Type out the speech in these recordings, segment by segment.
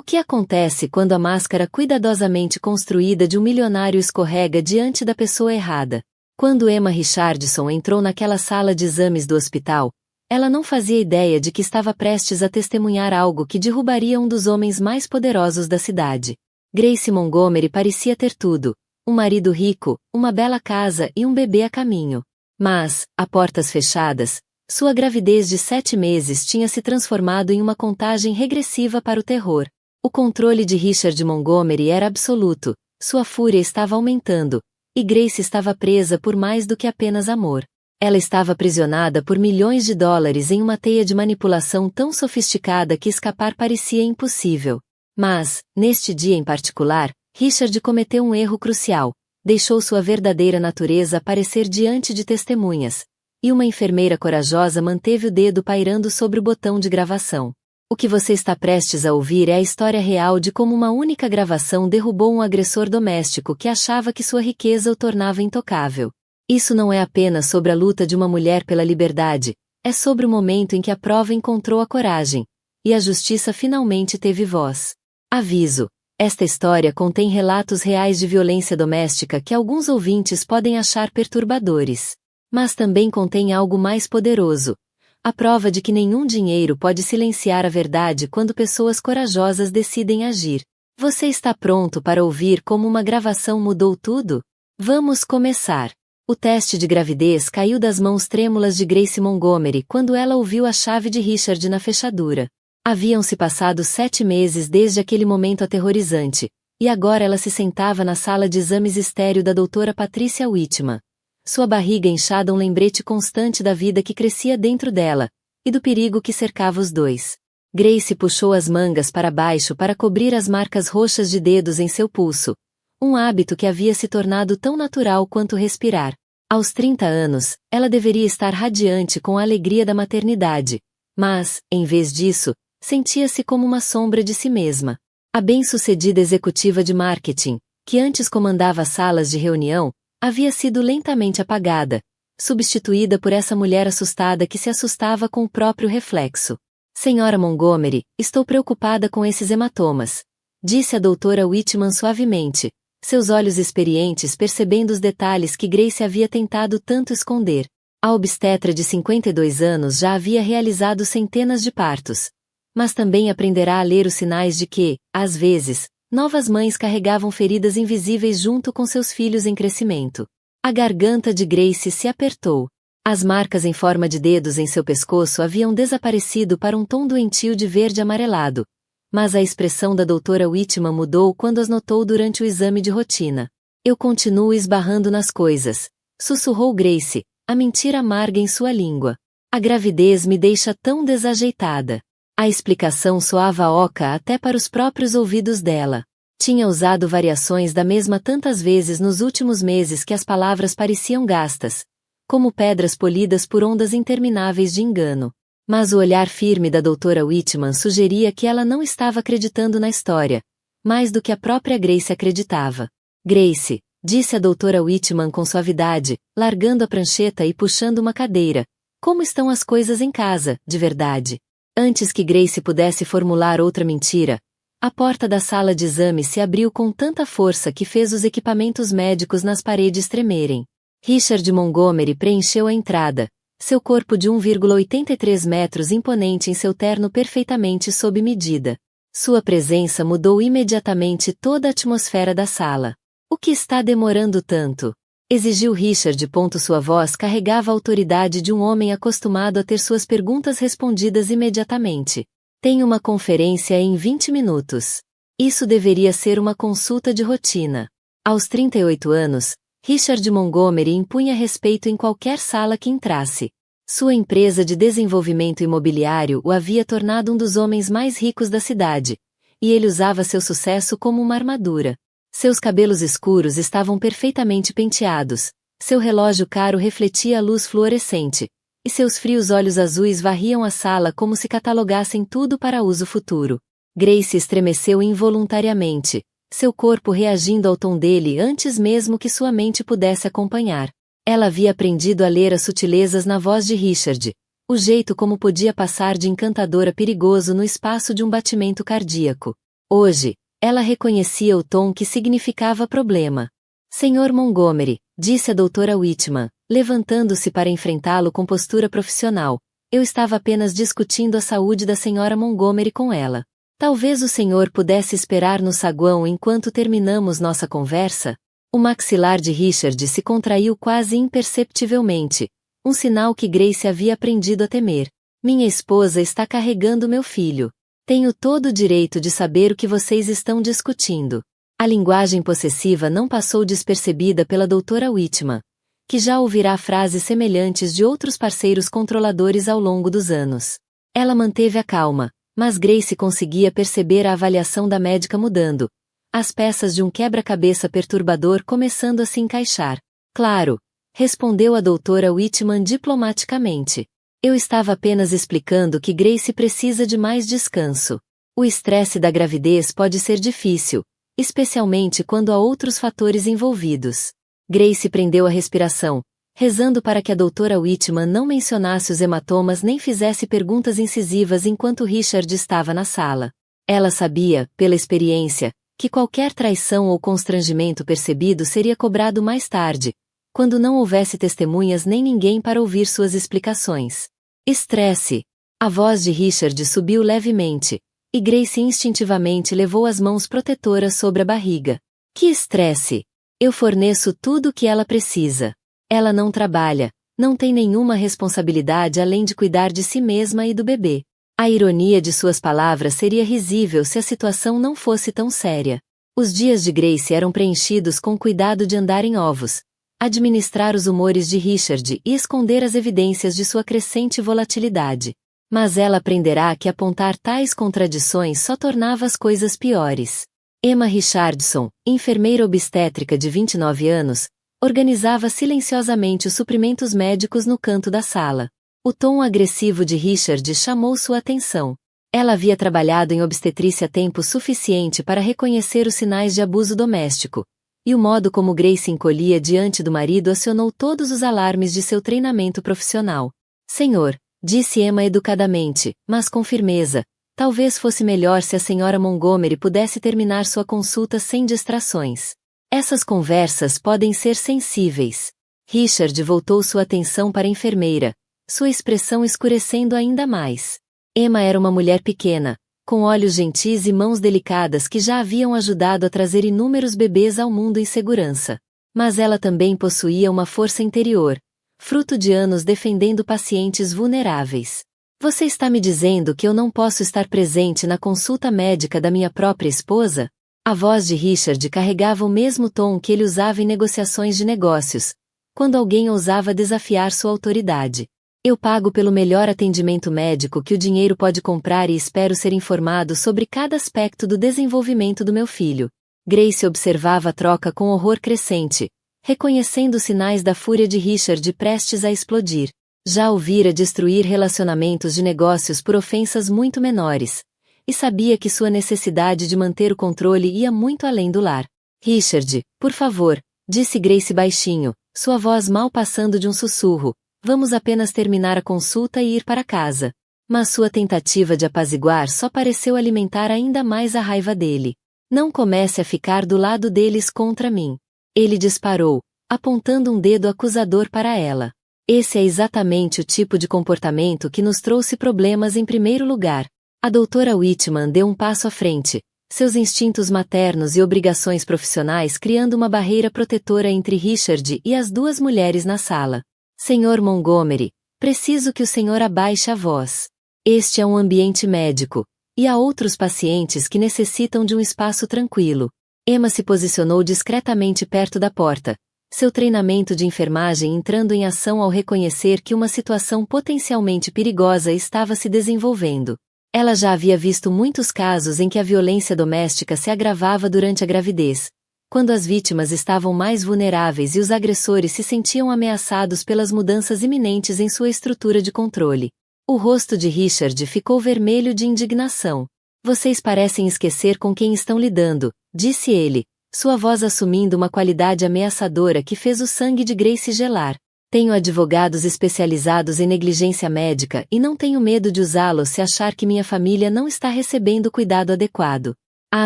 que acontece quando a máscara cuidadosamente construída de um milionário escorrega diante da pessoa errada? Quando Emma Richardson entrou naquela sala de exames do hospital, ela não fazia ideia de que estava prestes a testemunhar algo que derrubaria um dos homens mais poderosos da cidade. Grace Montgomery parecia ter tudo: um marido rico, uma bela casa e um bebê a caminho. Mas, a portas fechadas, sua gravidez de 7 meses tinha se transformado em uma contagem regressiva para o terror. O controle de Richard Montgomery era absoluto, sua fúria estava aumentando, e Grace estava presa por mais do que apenas amor. Ela estava aprisionada por milhões de dólares em uma teia de manipulação tão sofisticada que escapar parecia impossível. Mas, neste dia em particular, Richard cometeu um erro crucial: deixou sua verdadeira natureza aparecer diante de testemunhas, e uma enfermeira corajosa manteve o dedo pairando sobre o botão de gravação. O que você está prestes a ouvir é a história real de como uma única gravação derrubou um agressor doméstico que achava que sua riqueza o tornava intocável. Isso não é apenas sobre a luta de uma mulher pela liberdade, é sobre o momento em que a prova encontrou a coragem, e a justiça finalmente teve voz. Aviso: esta história contém relatos reais de violência doméstica que alguns ouvintes podem achar perturbadores. Mas também contém algo mais poderoso: a prova de que nenhum dinheiro pode silenciar a verdade quando pessoas corajosas decidem agir. Você está pronto para ouvir como uma gravação mudou tudo? Vamos começar. O teste de gravidez caiu das mãos trêmulas de Grace Montgomery quando ela ouviu a chave de Richard na fechadura. Haviam-se passado 7 meses desde aquele momento aterrorizante, e agora ela se sentava na sala de exames estéril da doutora Patricia Whitman. Sua barriga inchada um lembrete constante da vida que crescia dentro dela, e do perigo que cercava os dois. Grace puxou as mangas para baixo para cobrir as marcas roxas de dedos em seu pulso, um hábito que havia se tornado tão natural quanto respirar. Aos 30 anos, ela deveria estar radiante com a alegria da maternidade, mas, em vez disso, sentia-se como uma sombra de si mesma. A bem-sucedida executiva de marketing, que antes comandava salas de reunião, havia sido lentamente apagada, substituída por essa mulher assustada que se assustava com o próprio reflexo. Senhora Montgomery, estou preocupada com esses hematomas, disse a doutora Whitman suavemente, seus olhos experientes percebendo os detalhes que Grace havia tentado tanto esconder. A obstetra de 52 anos já havia realizado centenas de partos, mas também aprenderá a ler os sinais de que, às vezes, novas mães carregavam feridas invisíveis junto com seus filhos em crescimento. A garganta de Grace se apertou. As marcas em forma de dedos em seu pescoço haviam desaparecido para um tom doentio de verde amarelado, mas a expressão da doutora Whitman mudou quando as notou durante o exame de rotina. Eu continuo esbarrando nas coisas, sussurrou Grace, a mentira amarga em sua língua. A gravidez me deixa tão desajeitada. A explicação soava oca até para os próprios ouvidos dela. Tinha usado variações da mesma tantas vezes nos últimos meses que as palavras pareciam gastas, como pedras polidas por ondas intermináveis de engano. Mas o olhar firme da doutora Whitman sugeria que ela não estava acreditando na história, mais do que a própria Grace acreditava. Grace, disse a doutora Whitman com suavidade, largando a prancheta e puxando uma cadeira. Como estão as coisas em casa, de verdade? Antes que Grace pudesse formular outra mentira, a porta da sala de exame se abriu com tanta força que fez os equipamentos médicos nas paredes tremerem. Richard Montgomery preencheu a entrada, seu corpo de 1,83 metros imponente em seu terno perfeitamente sob medida. Sua presença mudou imediatamente toda a atmosfera da sala. O que está demorando tanto? Exigiu Richard. Sua voz carregava a autoridade de um homem acostumado a ter suas perguntas respondidas imediatamente. Tenho uma conferência em 20 minutos. Isso deveria ser uma consulta de rotina. Aos 38 anos, Richard Montgomery impunha respeito em qualquer sala que entrasse. Sua empresa de desenvolvimento imobiliário o havia tornado um dos homens mais ricos da cidade, e ele usava seu sucesso como uma armadura. Seus cabelos escuros estavam perfeitamente penteados, seu relógio caro refletia a luz fluorescente, e seus frios olhos azuis varriam a sala como se catalogassem tudo para uso futuro. Grace estremeceu involuntariamente, seu corpo reagindo ao tom dele antes mesmo que sua mente pudesse acompanhar. Ela havia aprendido a ler as sutilezas na voz de Richard, o jeito como podia passar de encantador a perigoso no espaço de um batimento cardíaco. Hoje, ela reconhecia o tom que significava problema. Senhor Montgomery, disse a doutora Whitman, levantando-se para enfrentá-lo com postura profissional, eu estava apenas discutindo a saúde da senhora Montgomery com ela. Talvez o senhor pudesse esperar no saguão enquanto terminamos nossa conversa? O maxilar de Richard se contraiu quase imperceptivelmente, um sinal que Grace havia aprendido a temer. Minha esposa está carregando meu filho. Tenho todo o direito de saber o que vocês estão discutindo. A linguagem possessiva não passou despercebida pela doutora Whitman, que já ouvirá frases semelhantes de outros parceiros controladores ao longo dos anos. Ela manteve a calma, mas Grace conseguia perceber a avaliação da médica mudando, as peças de um quebra-cabeça perturbador começando a se encaixar. Claro, respondeu a doutora Whitman diplomaticamente. Eu estava apenas explicando que Grace precisa de mais descanso. O estresse da gravidez pode ser difícil, especialmente quando há outros fatores envolvidos. Grace prendeu a respiração, rezando para que a doutora Whitman não mencionasse os hematomas nem fizesse perguntas incisivas enquanto Richard estava na sala. Ela sabia, pela experiência, que qualquer traição ou constrangimento percebido seria cobrado mais tarde, quando não houvesse testemunhas nem ninguém para ouvir suas explicações. Estresse. A voz de Richard subiu levemente, e Grace instintivamente levou as mãos protetoras sobre a barriga. Que estresse! Eu forneço tudo o que ela precisa. Ela não trabalha, não tem nenhuma responsabilidade além de cuidar de si mesma e do bebê. A ironia de suas palavras seria risível se a situação não fosse tão séria. Os dias de Grace eram preenchidos com cuidado de andar em ovos, administrar os humores de Richard e esconder as evidências de sua crescente volatilidade. Mas ela aprenderá que apontar tais contradições só tornava as coisas piores. Emma Richardson, enfermeira obstétrica de 29 anos, organizava silenciosamente os suprimentos médicos no canto da sala. O tom agressivo de Richard chamou sua atenção. Ela havia trabalhado em obstetrícia tempo suficiente para reconhecer os sinais de abuso doméstico, e o modo como Grace encolhia diante do marido acionou todos os alarmes de seu treinamento profissional. Senhor, disse Emma educadamente, mas com firmeza, talvez fosse melhor se a senhora Montgomery pudesse terminar sua consulta sem distrações. Essas conversas podem ser sensíveis. Richard voltou sua atenção para a enfermeira, sua expressão escurecendo ainda mais. Emma era uma mulher pequena, com olhos gentis e mãos delicadas que já haviam ajudado a trazer inúmeros bebês ao mundo em segurança. Mas ela também possuía uma força interior, fruto de anos defendendo pacientes vulneráveis. Você está me dizendo que eu não posso estar presente na consulta médica da minha própria esposa? A voz de Richard carregava o mesmo tom que ele usava em negociações de negócios, quando alguém ousava desafiar sua autoridade. Eu pago pelo melhor atendimento médico que o dinheiro pode comprar e espero ser informado sobre cada aspecto do desenvolvimento do meu filho. Grace observava a troca com horror crescente, reconhecendo os sinais da fúria de Richard prestes a explodir. Já ouvira destruir relacionamentos de negócios por ofensas muito menores, e sabia que sua necessidade de manter o controle ia muito além do lar. Richard, por favor, disse Grace baixinho, sua voz mal passando de um sussurro, vamos apenas terminar a consulta e ir para casa. Mas sua tentativa de apaziguar só pareceu alimentar ainda mais a raiva dele. Não comece a ficar do lado deles contra mim. Ele disparou, apontando um dedo acusador para ela. Esse é exatamente o tipo de comportamento que nos trouxe problemas em primeiro lugar. A doutora Whitman deu um passo à frente, seus instintos maternos e obrigações profissionais criando uma barreira protetora entre Richard e as duas mulheres na sala. Senhor Montgomery, preciso que o senhor abaixe a voz. Este é um ambiente médico, e há outros pacientes que necessitam de um espaço tranquilo. Emma se posicionou discretamente perto da porta, seu treinamento de enfermagem entrando em ação ao reconhecer que uma situação potencialmente perigosa estava se desenvolvendo. Ela já havia visto muitos casos em que a violência doméstica se agravava durante a gravidez, quando as vítimas estavam mais vulneráveis e os agressores se sentiam ameaçados pelas mudanças iminentes em sua estrutura de controle. O rosto de Richard ficou vermelho de indignação. Vocês parecem esquecer com quem estão lidando, disse ele, sua voz assumindo uma qualidade ameaçadora que fez o sangue de Grace gelar. Tenho advogados especializados em negligência médica e não tenho medo de usá-los se achar que minha família não está recebendo o cuidado adequado. A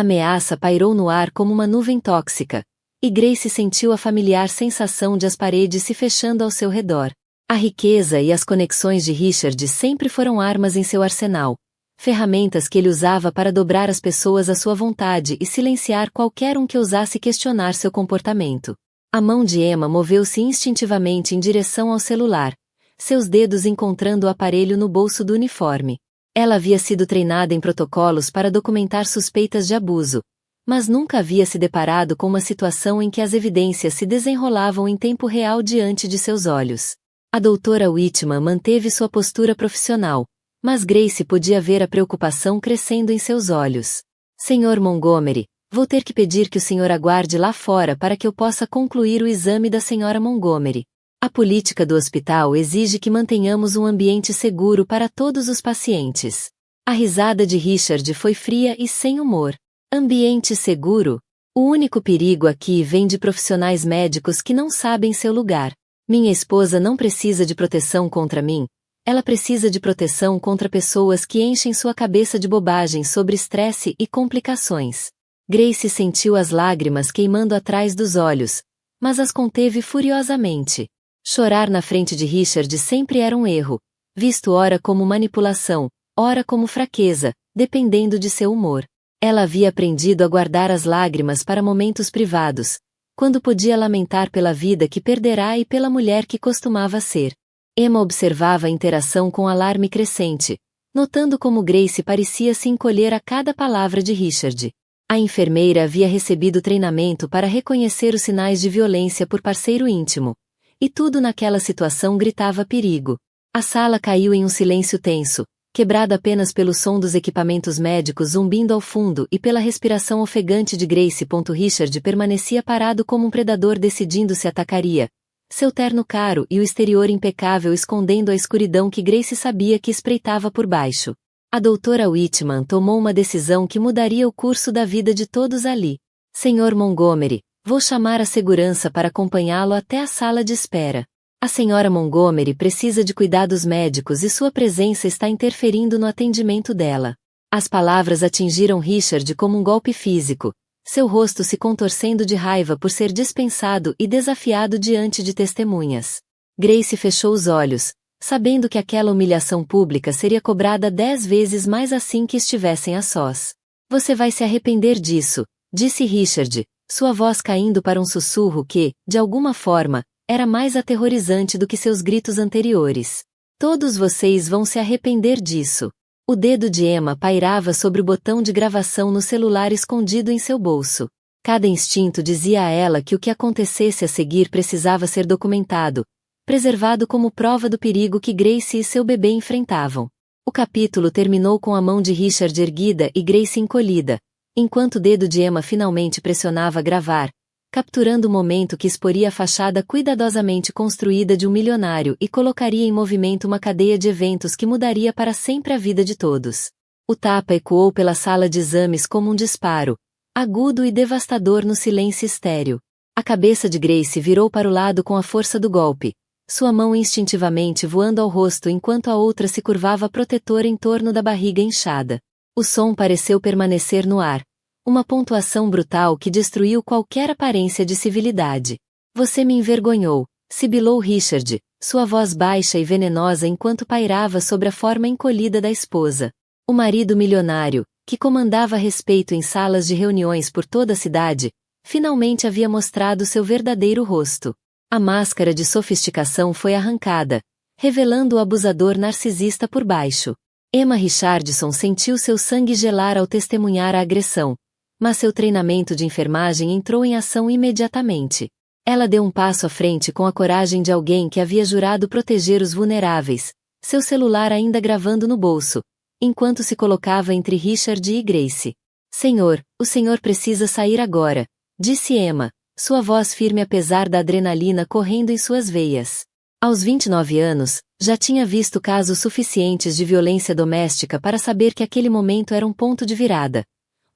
ameaça pairou no ar como uma nuvem tóxica, e Grace sentiu a familiar sensação de as paredes se fechando ao seu redor. A riqueza e as conexões de Richard sempre foram armas em seu arsenal, ferramentas que ele usava para dobrar as pessoas à sua vontade e silenciar qualquer um que ousasse questionar seu comportamento. A mão de Emma moveu-se instintivamente em direção ao celular, seus dedos encontrando o aparelho no bolso do uniforme. Ela havia sido treinada em protocolos para documentar suspeitas de abuso, mas nunca havia se deparado com uma situação em que as evidências se desenrolavam em tempo real diante de seus olhos. A doutora Whitman manteve sua postura profissional, mas Grace podia ver a preocupação crescendo em seus olhos. Sr. Montgomery, vou ter que pedir que o senhor aguarde lá fora para que eu possa concluir o exame da Sra. Montgomery. A política do hospital exige que mantenhamos um ambiente seguro para todos os pacientes. A risada de Richard foi fria e sem humor. Ambiente seguro? O único perigo aqui vem de profissionais médicos que não sabem seu lugar. Minha esposa não precisa de proteção contra mim. Ela precisa de proteção contra pessoas que enchem sua cabeça de bobagens sobre estresse e complicações. Grace sentiu as lágrimas queimando atrás dos olhos, mas as conteve furiosamente. Chorar na frente de Richard sempre era um erro, visto ora como manipulação, ora como fraqueza, dependendo de seu humor. Ela havia aprendido a guardar as lágrimas para momentos privados, quando podia lamentar pela vida que perderá e pela mulher que costumava ser. Emma observava a interação com alarme crescente, notando como Grace parecia se encolher a cada palavra de Richard. A enfermeira havia recebido treinamento para reconhecer os sinais de violência por parceiro íntimo, e tudo naquela situação gritava perigo. A sala caiu em um silêncio tenso, quebrado apenas pelo som dos equipamentos médicos zumbindo ao fundo e pela respiração ofegante de Grace. Richard permanecia parado como um predador decidindo se atacaria, seu terno caro e o exterior impecável escondendo a escuridão que Grace sabia que espreitava por baixo. A doutora Whitman tomou uma decisão que mudaria o curso da vida de todos ali. Sr. Montgomery, vou chamar a segurança para acompanhá-lo até a sala de espera. A Sra. Montgomery precisa de cuidados médicos e sua presença está interferindo no atendimento dela. As palavras atingiram Richard como um golpe físico, seu rosto se contorcendo de raiva por ser dispensado e desafiado diante de testemunhas. Grace fechou os olhos, sabendo que aquela humilhação pública seria cobrada 10 vezes mais assim que estivessem a sós. Você vai se arrepender disso, disse Richard, sua voz caindo para um sussurro que, de alguma forma, era mais aterrorizante do que seus gritos anteriores. Todos vocês vão se arrepender disso. O dedo de Emma pairava sobre o botão de gravação no celular escondido em seu bolso. Cada instinto dizia a ela que o que acontecesse a seguir precisava ser documentado, preservado como prova do perigo que Grace e seu bebê enfrentavam. O capítulo terminou com a mão de Richard erguida e Grace encolhida, enquanto o dedo de Emma finalmente pressionava gravar, capturando o momento que exporia a fachada cuidadosamente construída de um milionário e colocaria em movimento uma cadeia de eventos que mudaria para sempre a vida de todos. O tapa ecoou pela sala de exames como um disparo, agudo e devastador no silêncio estéril. A cabeça de Grace virou para o lado com a força do golpe, sua mão instintivamente voando ao rosto enquanto a outra se curvava protetora em torno da barriga inchada. O som pareceu permanecer no ar, uma pontuação brutal que destruiu qualquer aparência de civilidade. Você me envergonhou, sibilou Richard, sua voz baixa e venenosa enquanto pairava sobre a forma encolhida da esposa. O marido milionário, que comandava respeito em salas de reuniões por toda a cidade, finalmente havia mostrado seu verdadeiro rosto. A máscara de sofisticação foi arrancada, revelando o abusador narcisista por baixo. Emma Richardson sentiu seu sangue gelar ao testemunhar a agressão, mas seu treinamento de enfermagem entrou em ação imediatamente. Ela deu um passo à frente com a coragem de alguém que havia jurado proteger os vulneráveis, seu celular ainda gravando no bolso, enquanto se colocava entre Richard e Grace. Senhor, o senhor precisa sair agora, disse Emma, sua voz firme apesar da adrenalina correndo em suas veias. Aos 29 anos, já tinha visto casos suficientes de violência doméstica para saber que aquele momento era um ponto de virada.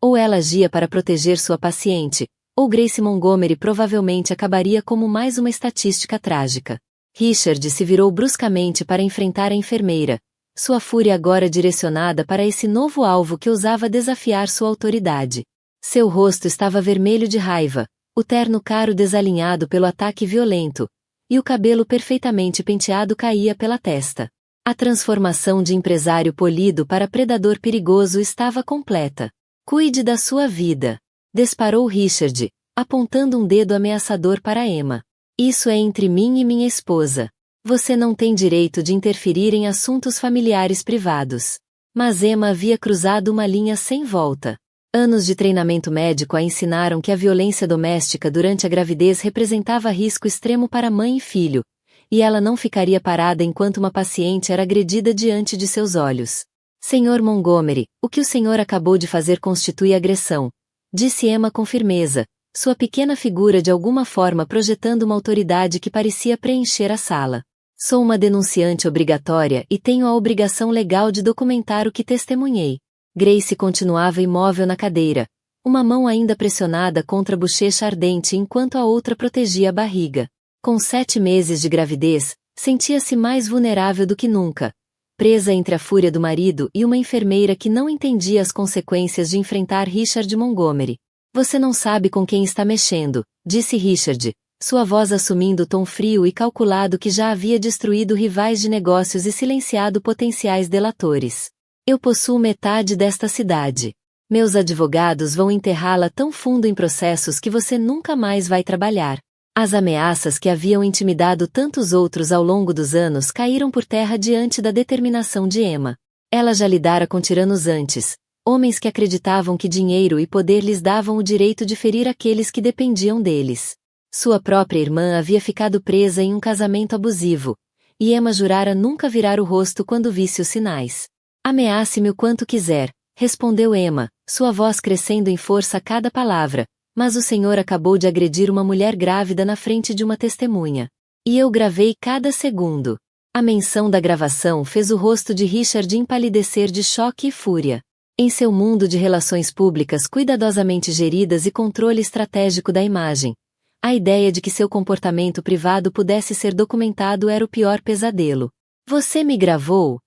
Ou ela agia para proteger sua paciente, ou Grace Montgomery provavelmente acabaria como mais uma estatística trágica. Richard se virou bruscamente para enfrentar a enfermeira, sua fúria agora direcionada para esse novo alvo que ousava desafiar sua autoridade. Seu rosto estava vermelho de raiva, o terno caro desalinhado pelo ataque violento, e o cabelo perfeitamente penteado caía pela testa. A transformação de empresário polido para predador perigoso estava completa. Cuide da sua vida. Disparou Richard, apontando um dedo ameaçador para Emma. Isso é entre mim e minha esposa. Você não tem direito de interferir em assuntos familiares privados. Mas Emma havia cruzado uma linha sem volta. Anos de treinamento médico a ensinaram que a violência doméstica durante a gravidez representava risco extremo para mãe e filho, e ela não ficaria parada enquanto uma paciente era agredida diante de seus olhos. Senhor Montgomery, o que o senhor acabou de fazer constitui agressão, disse Emma com firmeza, sua pequena figura de alguma forma projetando uma autoridade que parecia preencher a sala. Sou uma denunciante obrigatória e tenho a obrigação legal de documentar o que testemunhei. Grace continuava imóvel na cadeira, uma mão ainda pressionada contra a bochecha ardente enquanto a outra protegia a barriga. Com 7 meses de gravidez, sentia-se mais vulnerável do que nunca, presa entre a fúria do marido e uma enfermeira que não entendia as consequências de enfrentar Richard Montgomery. Você não sabe com quem está mexendo, disse Richard, sua voz assumindo o tom frio e calculado que já havia destruído rivais de negócios e silenciado potenciais delatores. Eu possuo metade desta cidade. Meus advogados vão enterrá-la tão fundo em processos que você nunca mais vai trabalhar. As ameaças que haviam intimidado tantos outros ao longo dos anos caíram por terra diante da determinação de Emma. Ela já lidara com tiranos antes, homens que acreditavam que dinheiro e poder lhes davam o direito de ferir aqueles que dependiam deles. Sua própria irmã havia ficado presa em um casamento abusivo, e Emma jurara nunca virar o rosto quando visse os sinais. Ameace-me o quanto quiser, respondeu Emma, sua voz crescendo em força a cada palavra, mas o senhor acabou de agredir uma mulher grávida na frente de uma testemunha. E eu gravei cada segundo. A menção da gravação fez o rosto de Richard empalidecer de choque e fúria. Em seu mundo de relações públicas cuidadosamente geridas e controle estratégico da imagem, a ideia de que seu comportamento privado pudesse ser documentado era o pior pesadelo. Você me gravou?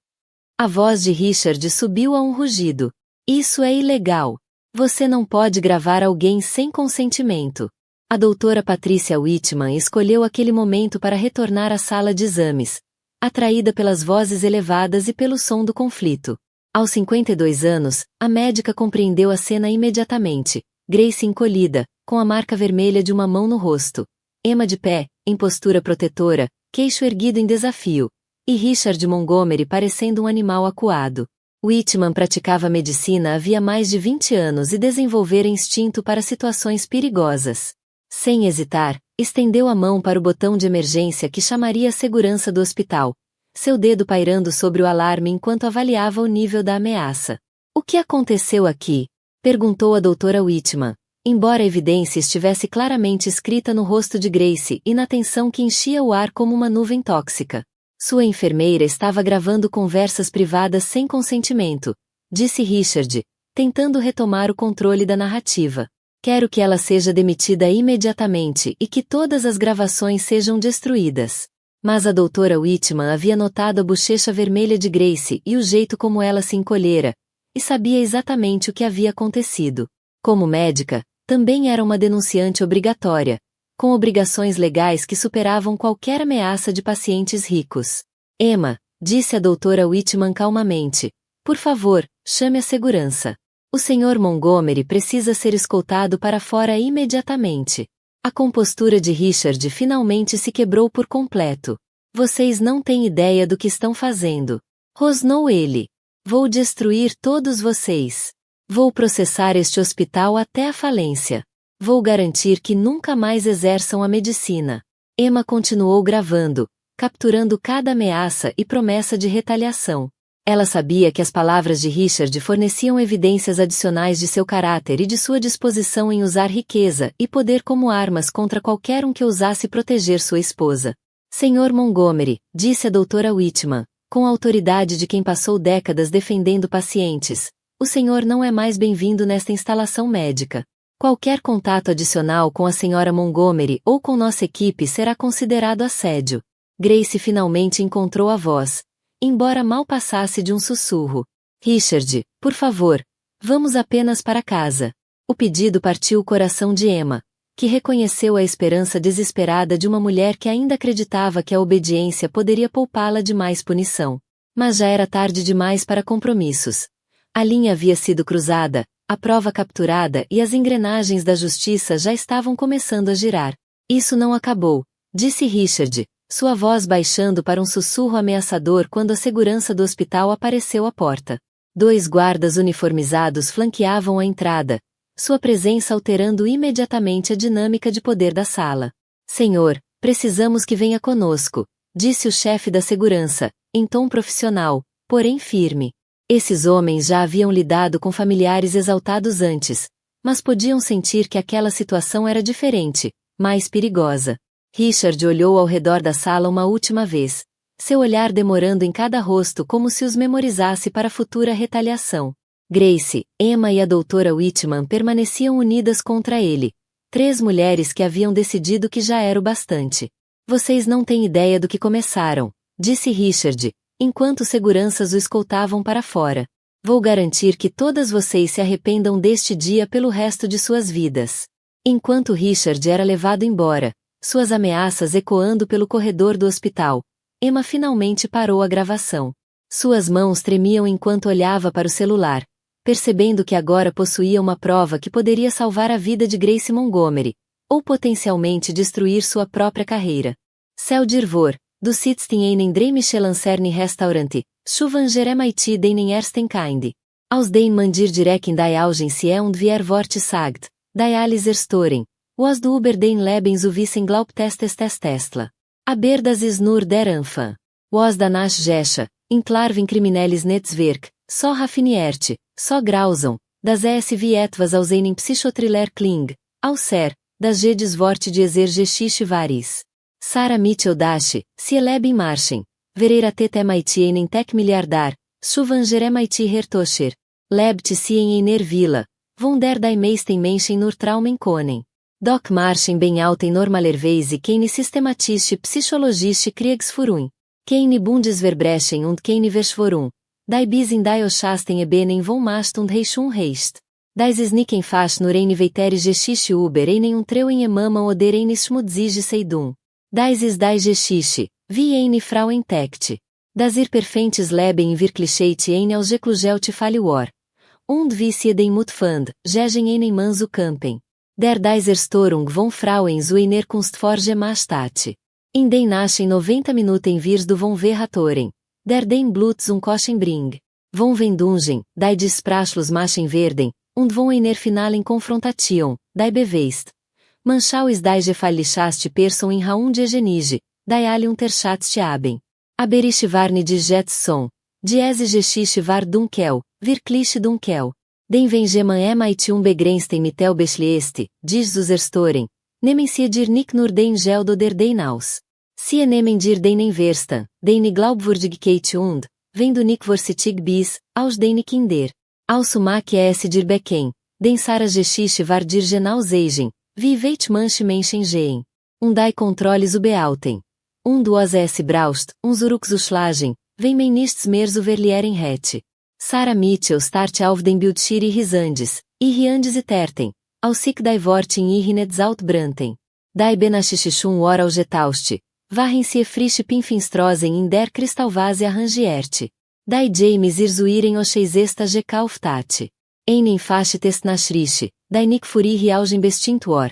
A voz de Richard subiu a um rugido. Isso é ilegal. Você não pode gravar alguém sem consentimento. A doutora Patricia Whitman escolheu aquele momento para retornar à sala de exames, atraída pelas vozes elevadas e pelo som do conflito. Aos 52 anos, a médica compreendeu a cena imediatamente. Grace encolhida, com a marca vermelha de uma mão no rosto. Emma de pé, em postura protetora, queixo erguido em desafio. E Richard Montgomery parecendo um animal acuado. Whitman praticava medicina havia mais de 20 anos e desenvolvera instinto para situações perigosas. Sem hesitar, estendeu a mão para o botão de emergência que chamaria a segurança do hospital, seu dedo pairando sobre o alarme enquanto avaliava o nível da ameaça. O que aconteceu aqui? Perguntou a doutora Whitman, embora a evidência estivesse claramente escrita no rosto de Grace e na tensão que enchia o ar como uma nuvem tóxica. Sua enfermeira estava gravando conversas privadas sem consentimento, disse Richard, tentando retomar o controle da narrativa. Quero que ela seja demitida imediatamente e que todas as gravações sejam destruídas. Mas a doutora Whitman havia notado a bochecha vermelha de Grace e o jeito como ela se encolhera, e sabia exatamente o que havia acontecido. Como médica, também era uma denunciante obrigatória, com obrigações legais que superavam qualquer ameaça de pacientes ricos. Emma, disse a doutora Whitman calmamente, por favor, chame a segurança. O Sr. Montgomery precisa ser escoltado para fora imediatamente. A compostura de Richard finalmente se quebrou por completo. Vocês não têm ideia do que estão fazendo. Rosnou ele. Vou destruir todos vocês. Vou processar este hospital até a falência. Vou garantir que nunca mais exerçam a medicina. Emma continuou gravando, capturando cada ameaça e promessa de retaliação. Ela sabia que as palavras de Richard forneciam evidências adicionais de seu caráter e de sua disposição em usar riqueza e poder como armas contra qualquer um que ousasse proteger sua esposa. Sr. Montgomery, disse a doutora Whitman, com a autoridade de quem passou décadas defendendo pacientes, o senhor não é mais bem-vindo nesta instalação médica. Qualquer contato adicional com a senhora Montgomery ou com nossa equipe será considerado assédio. Grace finalmente encontrou a voz, embora mal passasse de um sussurro. Richard, por favor, vamos apenas para casa. O pedido partiu o coração de Emma, que reconheceu a esperança desesperada de uma mulher que ainda acreditava que a obediência poderia poupá-la de mais punição. Mas já era tarde demais para compromissos. A linha havia sido cruzada, a prova capturada e as engrenagens da justiça já estavam começando a girar. Isso não acabou, disse Richard, sua voz baixando para um sussurro ameaçador quando a segurança do hospital apareceu à porta. 2 guardas uniformizados flanqueavam a entrada, sua presença alterando imediatamente a dinâmica de poder da sala. Senhor, precisamos que venha conosco, disse o chefe da segurança, em tom profissional, porém firme. Esses homens já haviam lidado com familiares exaltados antes, mas podiam sentir que aquela situação era diferente, mais perigosa. Richard olhou ao redor da sala uma última vez, seu olhar demorando em cada rosto como se os memorizasse para futura retaliação. Grace, Emma e a doutora Whitman permaneciam unidas contra ele, 3 mulheres que haviam decidido que já era o bastante. Vocês não têm ideia do que começaram, disse Richard, enquanto seguranças o escoltavam para fora. Vou garantir que todas vocês se arrependam deste dia pelo resto de suas vidas. Enquanto Richard era levado embora, suas ameaças ecoando pelo corredor do hospital, Emma finalmente parou a gravação. Suas mãos tremiam enquanto olhava para o celular, percebendo que agora possuía uma prova que poderia salvar a vida de Grace Montgomery, ou potencialmente destruir sua própria carreira. Céu d'Irvor, do Sitzten einen drei Michelin-Cerne Restaurant, Schuvanger MIT den ersten Kind. Aus den man dir direkt in die Augen sie und wir Wort sagt, die alles erstoren, was du über den Leben zu wissen glaubtest. Aber das ist nur der Anfang. Was danach Gesche, in Klarvin Kriminelis Netzwerk, so raffiniert, so grausam, das es wie etwas aus einem Psychotriller kling, außer, das jedes Wort de Geschichte varis. Sarah Mitchell Dash, sie leben Marchen, Verera Tet MIT einen Tech Milliardar, Schuvanger MIT Hertoscher, lebt sie in einer Villa, von der die meisten Menschen nur Traumen können. Doc Marchen bem alten normalerweise keine systematische psychologische Kriegsführung, keine Bundesverbrechen und keine Verschwörung, die bis in die Oschasten ebenen von Mast und Heischun heist. Das Snicken fast nur eine weitere Geschichte über einen Treu in Emama oder eine schmutzige Seidun. Das ist die Geschichte, wie eine Frau entdeckt. Das ihr perfentes Leben in Wirklichkeit eine ausgeklugelte Fallwar. Und wie sie den Mut fand, gegen einen Mann zu campen. Der Erstorung von Frauen zu einer Kunstforge Mastat. In den naschen 90 Minuten wirst du von Verhatoren, der den Blut zum Kochen bring. Von Vendungen, die Disprachlos Machen werden, und von einer finalen Konfrontation, die beweist. Manchau is die gefallichaste Person in Raum de Genige, die alle unterschätzt haben. Aber ich war nicht Jetson, diese Geschichte war dunkel, wirklich dunkel. Den Vengeman MIT begrensten Mittel beschließt, dies zu erstoren, nehmen sie dir nicht nur den Geld oder den aus. Sie nehmen dir den Inverstan, den Glaubwürdigkeit und, wenn du nicht vorsichtig bist, aus den Kinder. Also mag es dir becken, den Sarah Geschichte war dir genau sagen, wie weit manche Menschen gehen. Und die Kontrolles behalten. Und was es brauchst, Zurückzuschlagen, wenn man nichts mehr zu verlieren hätte. Sarah Mitchell start auf den Bildschirm Risandes, Riandes e Terten, aus sich die Worten Irrinet Altbranten. Die Benachichichun Oral Getaust, waren sie frische Pinfinstrosen in der Kristallvase arrangiert. Die James Irzuiren Oscheisesta Gekauftat. Einen Faschites Nachricht, die Nick Furir Augen Bestintor.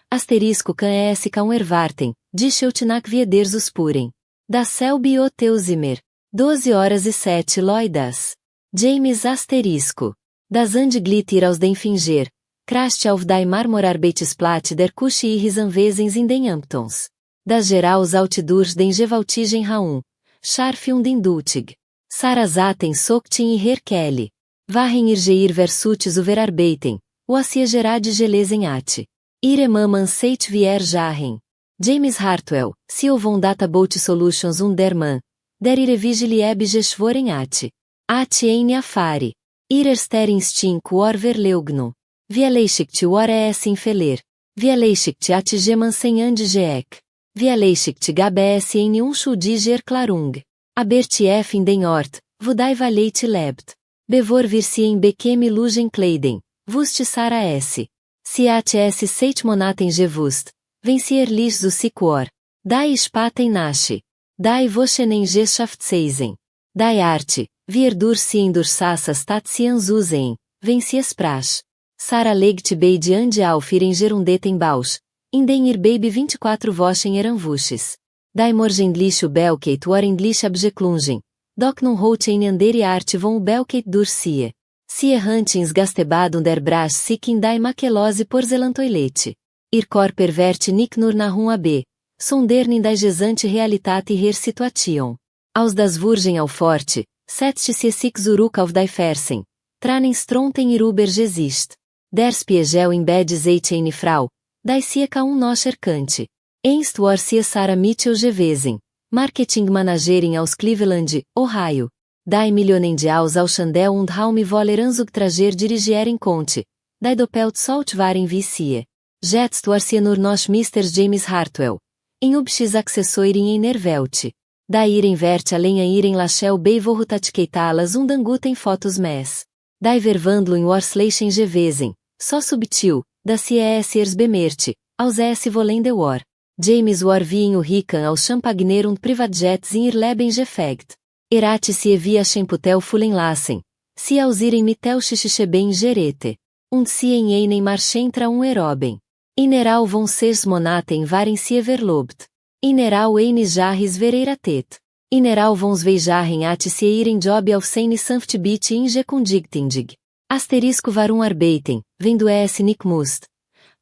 Asterisco can es kaum erwarten, die Schultnack Viedersus Puren. Da Selby o Teusimer. 12h07 Loidas. James asterisco. Das Anglitter aus den Finger. Kracht auf die Marmorarbeitsplat der Kusche ihres Anwesens in den Amptons. Das Geraus Outdoors den Gewaltigen Raum. Scharf und indultig. Sarazaten Soktin e Herkele. Waren Irgeir Versutes Uverarbeiten. Oacia Gerade Gelesen at. Iremaman Seit Vier Jahren. James Hartwell, CEO von Databoat Solutions Underman. Der Irevigili Eb Geschworen at. At eine Afari. Ihrer Instinct war Verleugno. Vieleischigt war es infeler. Vieleischigt at Gemansen and Geek. Vieleischigt gab es in Schuldiger Klarung. Abertf in den Ort, wo die Valete lebt. Bevor wir sie in Bekeme Lugen kleiden, Vust Sara S. Siat S. Seitmonaten Gevust, Vencier Lich zu Siquor, Dai Spaten Nashi, Dai Voschenen Geschäftseisen, Dai Arte, Vierdur Siendur Sassas Tat Sianzuzen, Vencias Prasch. Sara Legt Beide Ande Alfiren Gerundeten Bausch, Indenir Baby 24 Voschen Eranvuches. Dai Morgendlich Belkeit Warendlich Abgeklungen, Doc nun Houten Andere Arte von Belkeit Durcie. Sie Huntins Gastebadum der Brasch Sikin Dai Makelose Porzelantoilete. Ircor Perverte Nick Nur Nahum AB, Sondernin Dai Gesante Realitate Her Situation. Aus das Vurgen ao Forte, Setste Sie Six Uruk auf Dai Fersen, Tranen Stronten Iruber Gesist. Der Spiegel in Bed Zeiten Frau, Dai Sieka Noscher Kante. Einst war Sie Sara Mitchell gewesen, Marketing Managerin aus Cleveland, Ohio. Dai Millionendiaus ao Chandel und Haume Volleran Zug Trager Dirigieren Conte, Dai Doppelt Salt waren Vicie. Jetst war Sie nur noch Mr. James Hartwell. In Ubx Accessoirin in Nervelt. Dai Iren Vert além a Iren Lachel Bei Vorrutatkeitalas Danguten Fotos Mess. Dai Verwandlo in Warsleichen Gewesen, só subtil, da CES Ers Bemerte, aus S Volende War. James War wie in Urican aus Champagner und Privatjets in Irleben Gefegt. Erate Sie via Schemputel Fullen lassen, Sie aus Iren Mitel Xixicheben Gerete. Und Sie in einen Marschentra Eroben. Ineral von Ses Monaten waren Sie verlobt. Ineral eine Jarris Vereiratet. Ineral von Sveijarren at Sie Iren Job auf Seine Sanftbit in Gekundigtindig. Asterisco Varum Arbeiten, vendo S. Nick Must.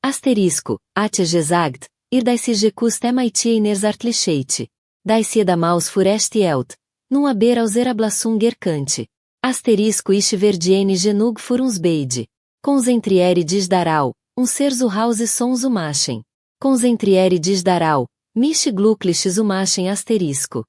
Asterisco, at Gesagt, ir dai si Gekust MIT Einers Artlichete. Dai Sie da Maus Furest Elt. Num haber aus Erablassum Gerkante. Asterisco isch verdiene genug Furumsbeide. Concentriere Disdaral, ser Zuhause Sons Umachen. Concentriere Disdaral, Misch Gluklich Umachen asterisco.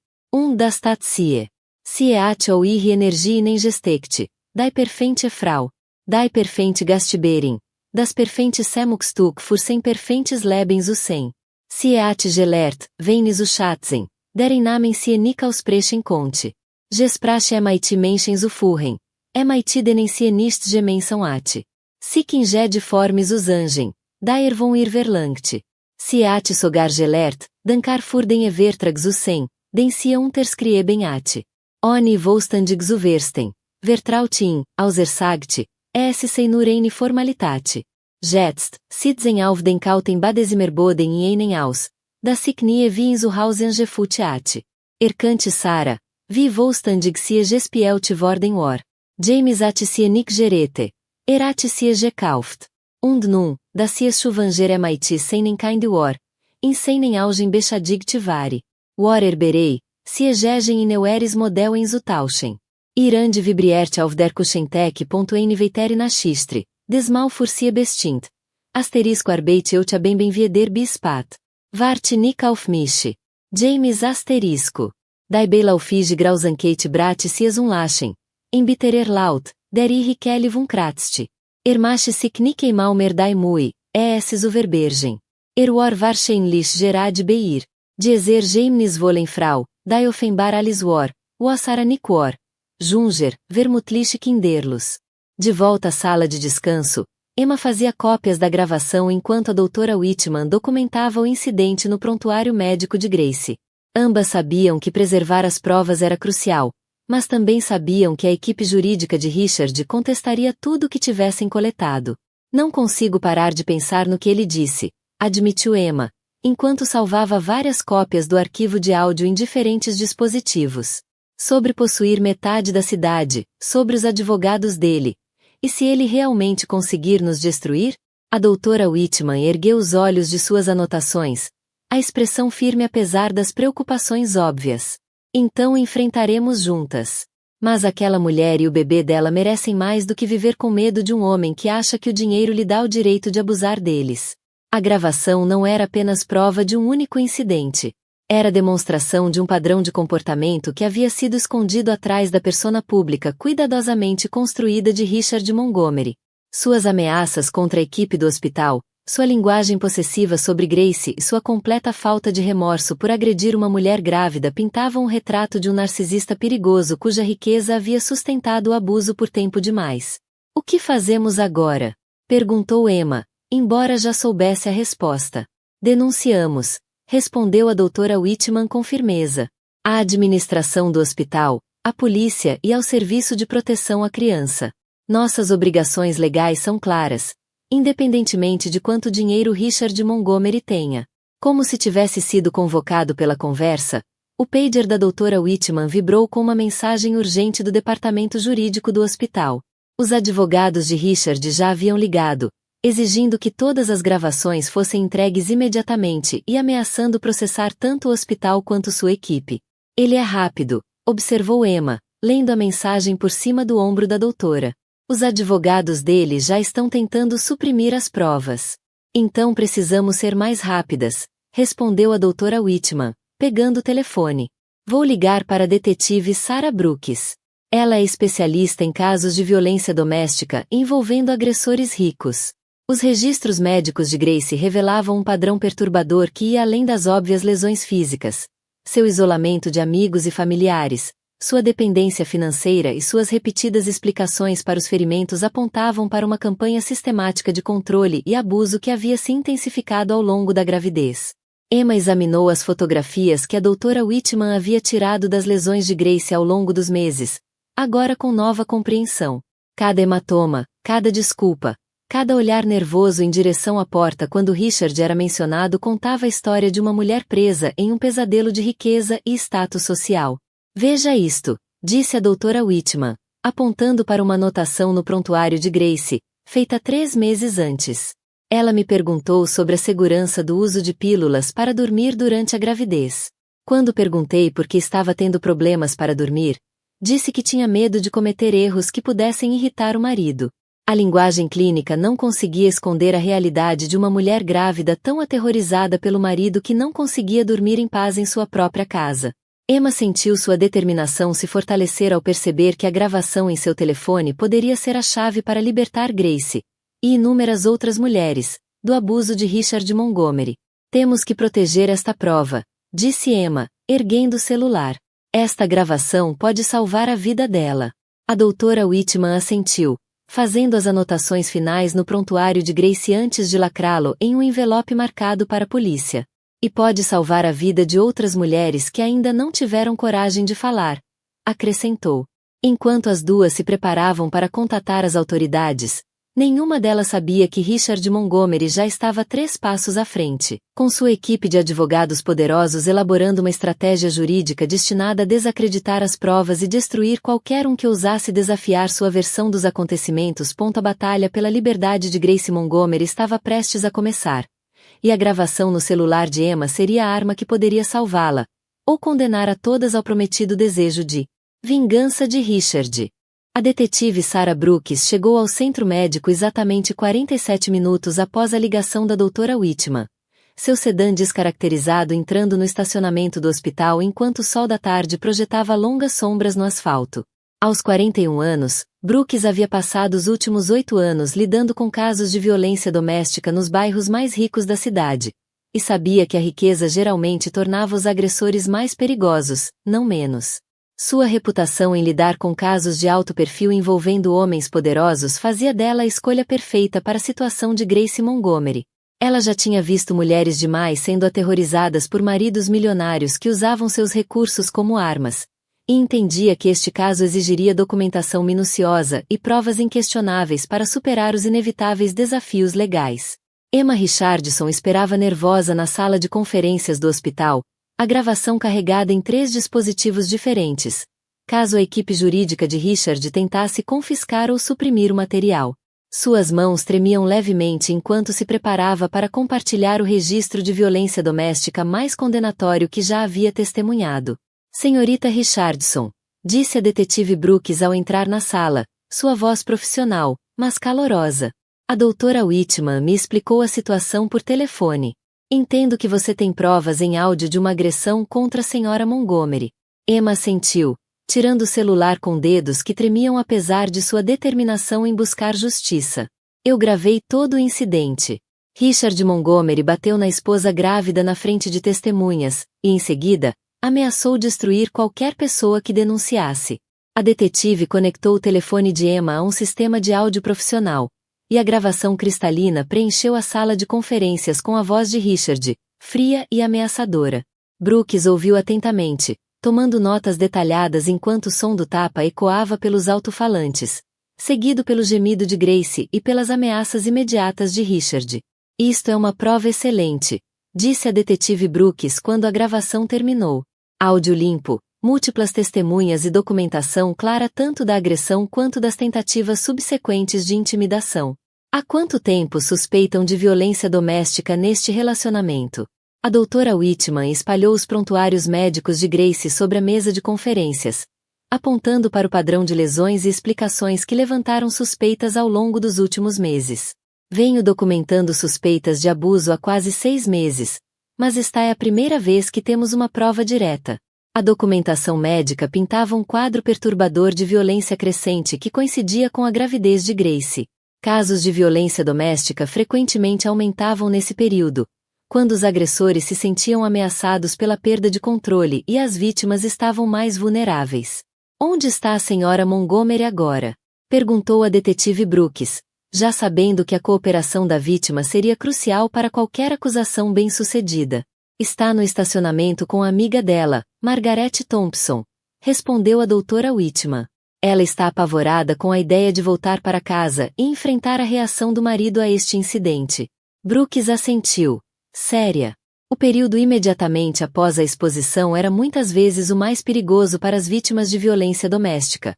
Das Tat Sie. Sie at ou ihre Energie nem Gestecte. Dai Perfente Frau. Dai Perfente Gastberin. Das Perfente Semuxtuk für sem Perfentes Lebens o sem. Sie at Gelert, Venis o Schatzen. Deren Namen Sie Nika aus Prechen Conte. Gesprache MIT Menschens o Furren. MIT denen Sie nicht Gemensão at. Sikin Jed Formes os Angen. Daer von ir Verlangt. Sie at sogar Gelert, Dankar Furden Evertrags o sem. Den Sie unterskrieben at. Oni Vostandigs o Versten. Vertrautin, Ausersagt, S. nur eine Formalitate. Jetst, Sitzen auf den Kauten Badesimerboden in einen aus. Das Signie wie ins Hausen Gefut at. Erkante Sara, wie Vostandig Sie Gespielt worden or. James at Sie Nick Gerete. At Sie gekauft. Und nun, das Sie Schuvanger MIT seinen kind war. In seinen Augen Bechadigt Vari. War Erberei, Sie Gegen in Eueres Model in Zutauschen. Irande Vibriert auf der Kuschentech.n Veiteri na Xistre, Desmal Furcia Bestint. Asterisco Arbeit eu bem vieder Bispat. Vart Nick auf Mische. James Asterisco. Dai Belaufige Grausankate Brat Sies Lachen. Em Bitterer Laut, der Irri Kelly von Kratzt. Ermache sich Nickei Malmer Dai Mui, Es Overbergen. War Wahrscheinlich Gerard Beir. Dieser James Frau, Dai Offenbar Aliswar, Wasara Nikwar. Junger, Vermutlich Kinderlos. De volta à sala de descanso, Emma fazia cópias da gravação enquanto a doutora Whitman documentava o incidente no prontuário médico de Grace. Ambas sabiam que preservar as provas era crucial, mas também sabiam que a equipe jurídica de Richard contestaria tudo o que tivessem coletado. Não consigo parar de pensar no que ele disse, admitiu Emma, enquanto salvava várias cópias do arquivo de áudio em diferentes dispositivos. Sobre possuir metade da cidade, sobre os advogados dele. E se ele realmente conseguir nos destruir? A doutora Whitman ergueu os olhos de suas anotações. A expressão firme apesar das preocupações óbvias. Então enfrentaremos juntas. Mas aquela mulher e o bebê dela merecem mais do que viver com medo de um homem que acha que o dinheiro lhe dá o direito de abusar deles. A gravação não era apenas prova de um único incidente. Era demonstração de um padrão de comportamento que havia sido escondido atrás da persona pública cuidadosamente construída de Richard Montgomery. Suas ameaças contra a equipe do hospital, sua linguagem possessiva sobre Grace e sua completa falta de remorso por agredir uma mulher grávida pintavam um retrato de um narcisista perigoso cuja riqueza havia sustentado o abuso por tempo demais. O que fazemos agora? Perguntou Emma, embora já soubesse a resposta. Denunciamos, respondeu a doutora Whitman com firmeza. À administração do hospital, à polícia e ao serviço de proteção à criança. Nossas obrigações legais são claras, independentemente de quanto dinheiro Richard Montgomery tenha. Como se tivesse sido convocado pela conversa, o pager da doutora Whitman vibrou com uma mensagem urgente do departamento jurídico do hospital. Os advogados de Richard já haviam ligado, exigindo que todas as gravações fossem entregues imediatamente e ameaçando processar tanto o hospital quanto sua equipe. Ele é rápido, observou Emma, lendo a mensagem por cima do ombro da doutora. Os advogados dele já estão tentando suprimir as provas. Então precisamos ser mais rápidas, respondeu a doutora Whitman, pegando o telefone. Vou ligar para a detetive Sarah Brooks. Ela é especialista em casos de violência doméstica envolvendo agressores ricos. Os registros médicos de Grace revelavam um padrão perturbador que ia além das óbvias lesões físicas. Seu isolamento de amigos e familiares, sua dependência financeira e suas repetidas explicações para os ferimentos apontavam para uma campanha sistemática de controle e abuso que havia se intensificado ao longo da gravidez. Emma examinou as fotografias que a doutora Whitman havia tirado das lesões de Grace ao longo dos meses, agora com nova compreensão. Cada hematoma, cada desculpa, cada olhar nervoso em direção à porta quando Richard era mencionado contava a história de uma mulher presa em um pesadelo de riqueza e status social. Veja isto, disse a doutora Whitman, apontando para uma anotação no prontuário de Grace, feita 3 meses antes. Ela me perguntou sobre a segurança do uso de pílulas para dormir durante a gravidez. Quando perguntei por que estava tendo problemas para dormir, disse que tinha medo de cometer erros que pudessem irritar o marido. A linguagem clínica não conseguia esconder a realidade de uma mulher grávida tão aterrorizada pelo marido que não conseguia dormir em paz em sua própria casa. Emma sentiu sua determinação se fortalecer ao perceber que a gravação em seu telefone poderia ser a chave para libertar Grace, e inúmeras outras mulheres, do abuso de Richard Montgomery. Temos que proteger esta prova, disse Emma, erguendo o celular. Esta gravação pode salvar a vida dela. A doutora Whitman assentiu, fazendo as anotações finais no prontuário de Grace antes de lacrá-lo em um envelope marcado para a polícia. E pode salvar a vida de outras mulheres que ainda não tiveram coragem de falar, acrescentou. Enquanto as duas se preparavam para contatar as autoridades, nenhuma delas sabia que Richard Montgomery já estava 3 passos à frente, com sua equipe de advogados poderosos elaborando uma estratégia jurídica destinada a desacreditar as provas e destruir qualquer um que ousasse desafiar sua versão dos acontecimentos. A batalha pela liberdade de Grace Montgomery estava prestes a começar. E a gravação no celular de Emma seria a arma que poderia salvá-la, ou condenar a todas ao prometido desejo de vingança de Richard. A detetive Sarah Brooks chegou ao centro médico exatamente 47 minutos após a ligação da doutora Whitman. Seu sedã descaracterizado entrando no estacionamento do hospital enquanto o sol da tarde projetava longas sombras no asfalto. Aos 41 anos, Brooks havia passado os últimos 8 anos lidando com casos de violência doméstica nos bairros mais ricos da cidade, e sabia que a riqueza geralmente tornava os agressores mais perigosos, não menos. Sua reputação em lidar com casos de alto perfil envolvendo homens poderosos fazia dela a escolha perfeita para a situação de Grace Montgomery. Ela já tinha visto mulheres demais sendo aterrorizadas por maridos milionários que usavam seus recursos como armas, e entendia que este caso exigiria documentação minuciosa e provas inquestionáveis para superar os inevitáveis desafios legais. Emma Richardson esperava nervosa na sala de conferências do hospital, a gravação carregada em 3 dispositivos diferentes, caso a equipe jurídica de Richard tentasse confiscar ou suprimir o material. Suas mãos tremiam levemente enquanto se preparava para compartilhar o registro de violência doméstica mais condenatório que já havia testemunhado. Senhorita Richardson, disse a detetive Brooks ao entrar na sala, sua voz profissional, mas calorosa. A doutora Whitman me explicou a situação por telefone. Entendo que você tem provas em áudio de uma agressão contra a senhora Montgomery. Emma assentiu, tirando o celular com dedos que tremiam apesar de sua determinação em buscar justiça. Eu gravei todo o incidente. Richard Montgomery bateu na esposa grávida na frente de testemunhas, e em seguida, ameaçou destruir qualquer pessoa que denunciasse. A detetive conectou o telefone de Emma a um sistema de áudio profissional, e a gravação cristalina preencheu a sala de conferências com a voz de Richard, fria e ameaçadora. Brooks ouviu atentamente, tomando notas detalhadas enquanto o som do tapa ecoava pelos alto-falantes, seguido pelo gemido de Grace e pelas ameaças imediatas de Richard. Isto é uma prova excelente, disse a detetive Brooks quando a gravação terminou. Áudio limpo, múltiplas testemunhas e documentação clara tanto da agressão quanto das tentativas subsequentes de intimidação. Há quanto tempo suspeitam de violência doméstica neste relacionamento? A doutora Whitman espalhou os prontuários médicos de Grace sobre a mesa de conferências, apontando para o padrão de lesões e explicações que levantaram suspeitas ao longo dos últimos meses. Venho documentando suspeitas de abuso há quase 6 meses, mas esta é a primeira vez que temos uma prova direta. A documentação médica pintava um quadro perturbador de violência crescente que coincidia com a gravidez de Grace. Casos de violência doméstica frequentemente aumentavam nesse período, quando os agressores se sentiam ameaçados pela perda de controle e as vítimas estavam mais vulneráveis. Onde está a senhora Montgomery agora? Perguntou a detetive Brooks, já sabendo que a cooperação da vítima seria crucial para qualquer acusação bem-sucedida. Está no estacionamento com a amiga dela, Margaret Thompson, respondeu a doutora Whitman. Ela está apavorada com a ideia de voltar para casa e enfrentar a reação do marido a este incidente. Brooks assentiu. Séria. O período imediatamente após a exposição era muitas vezes o mais perigoso para as vítimas de violência doméstica,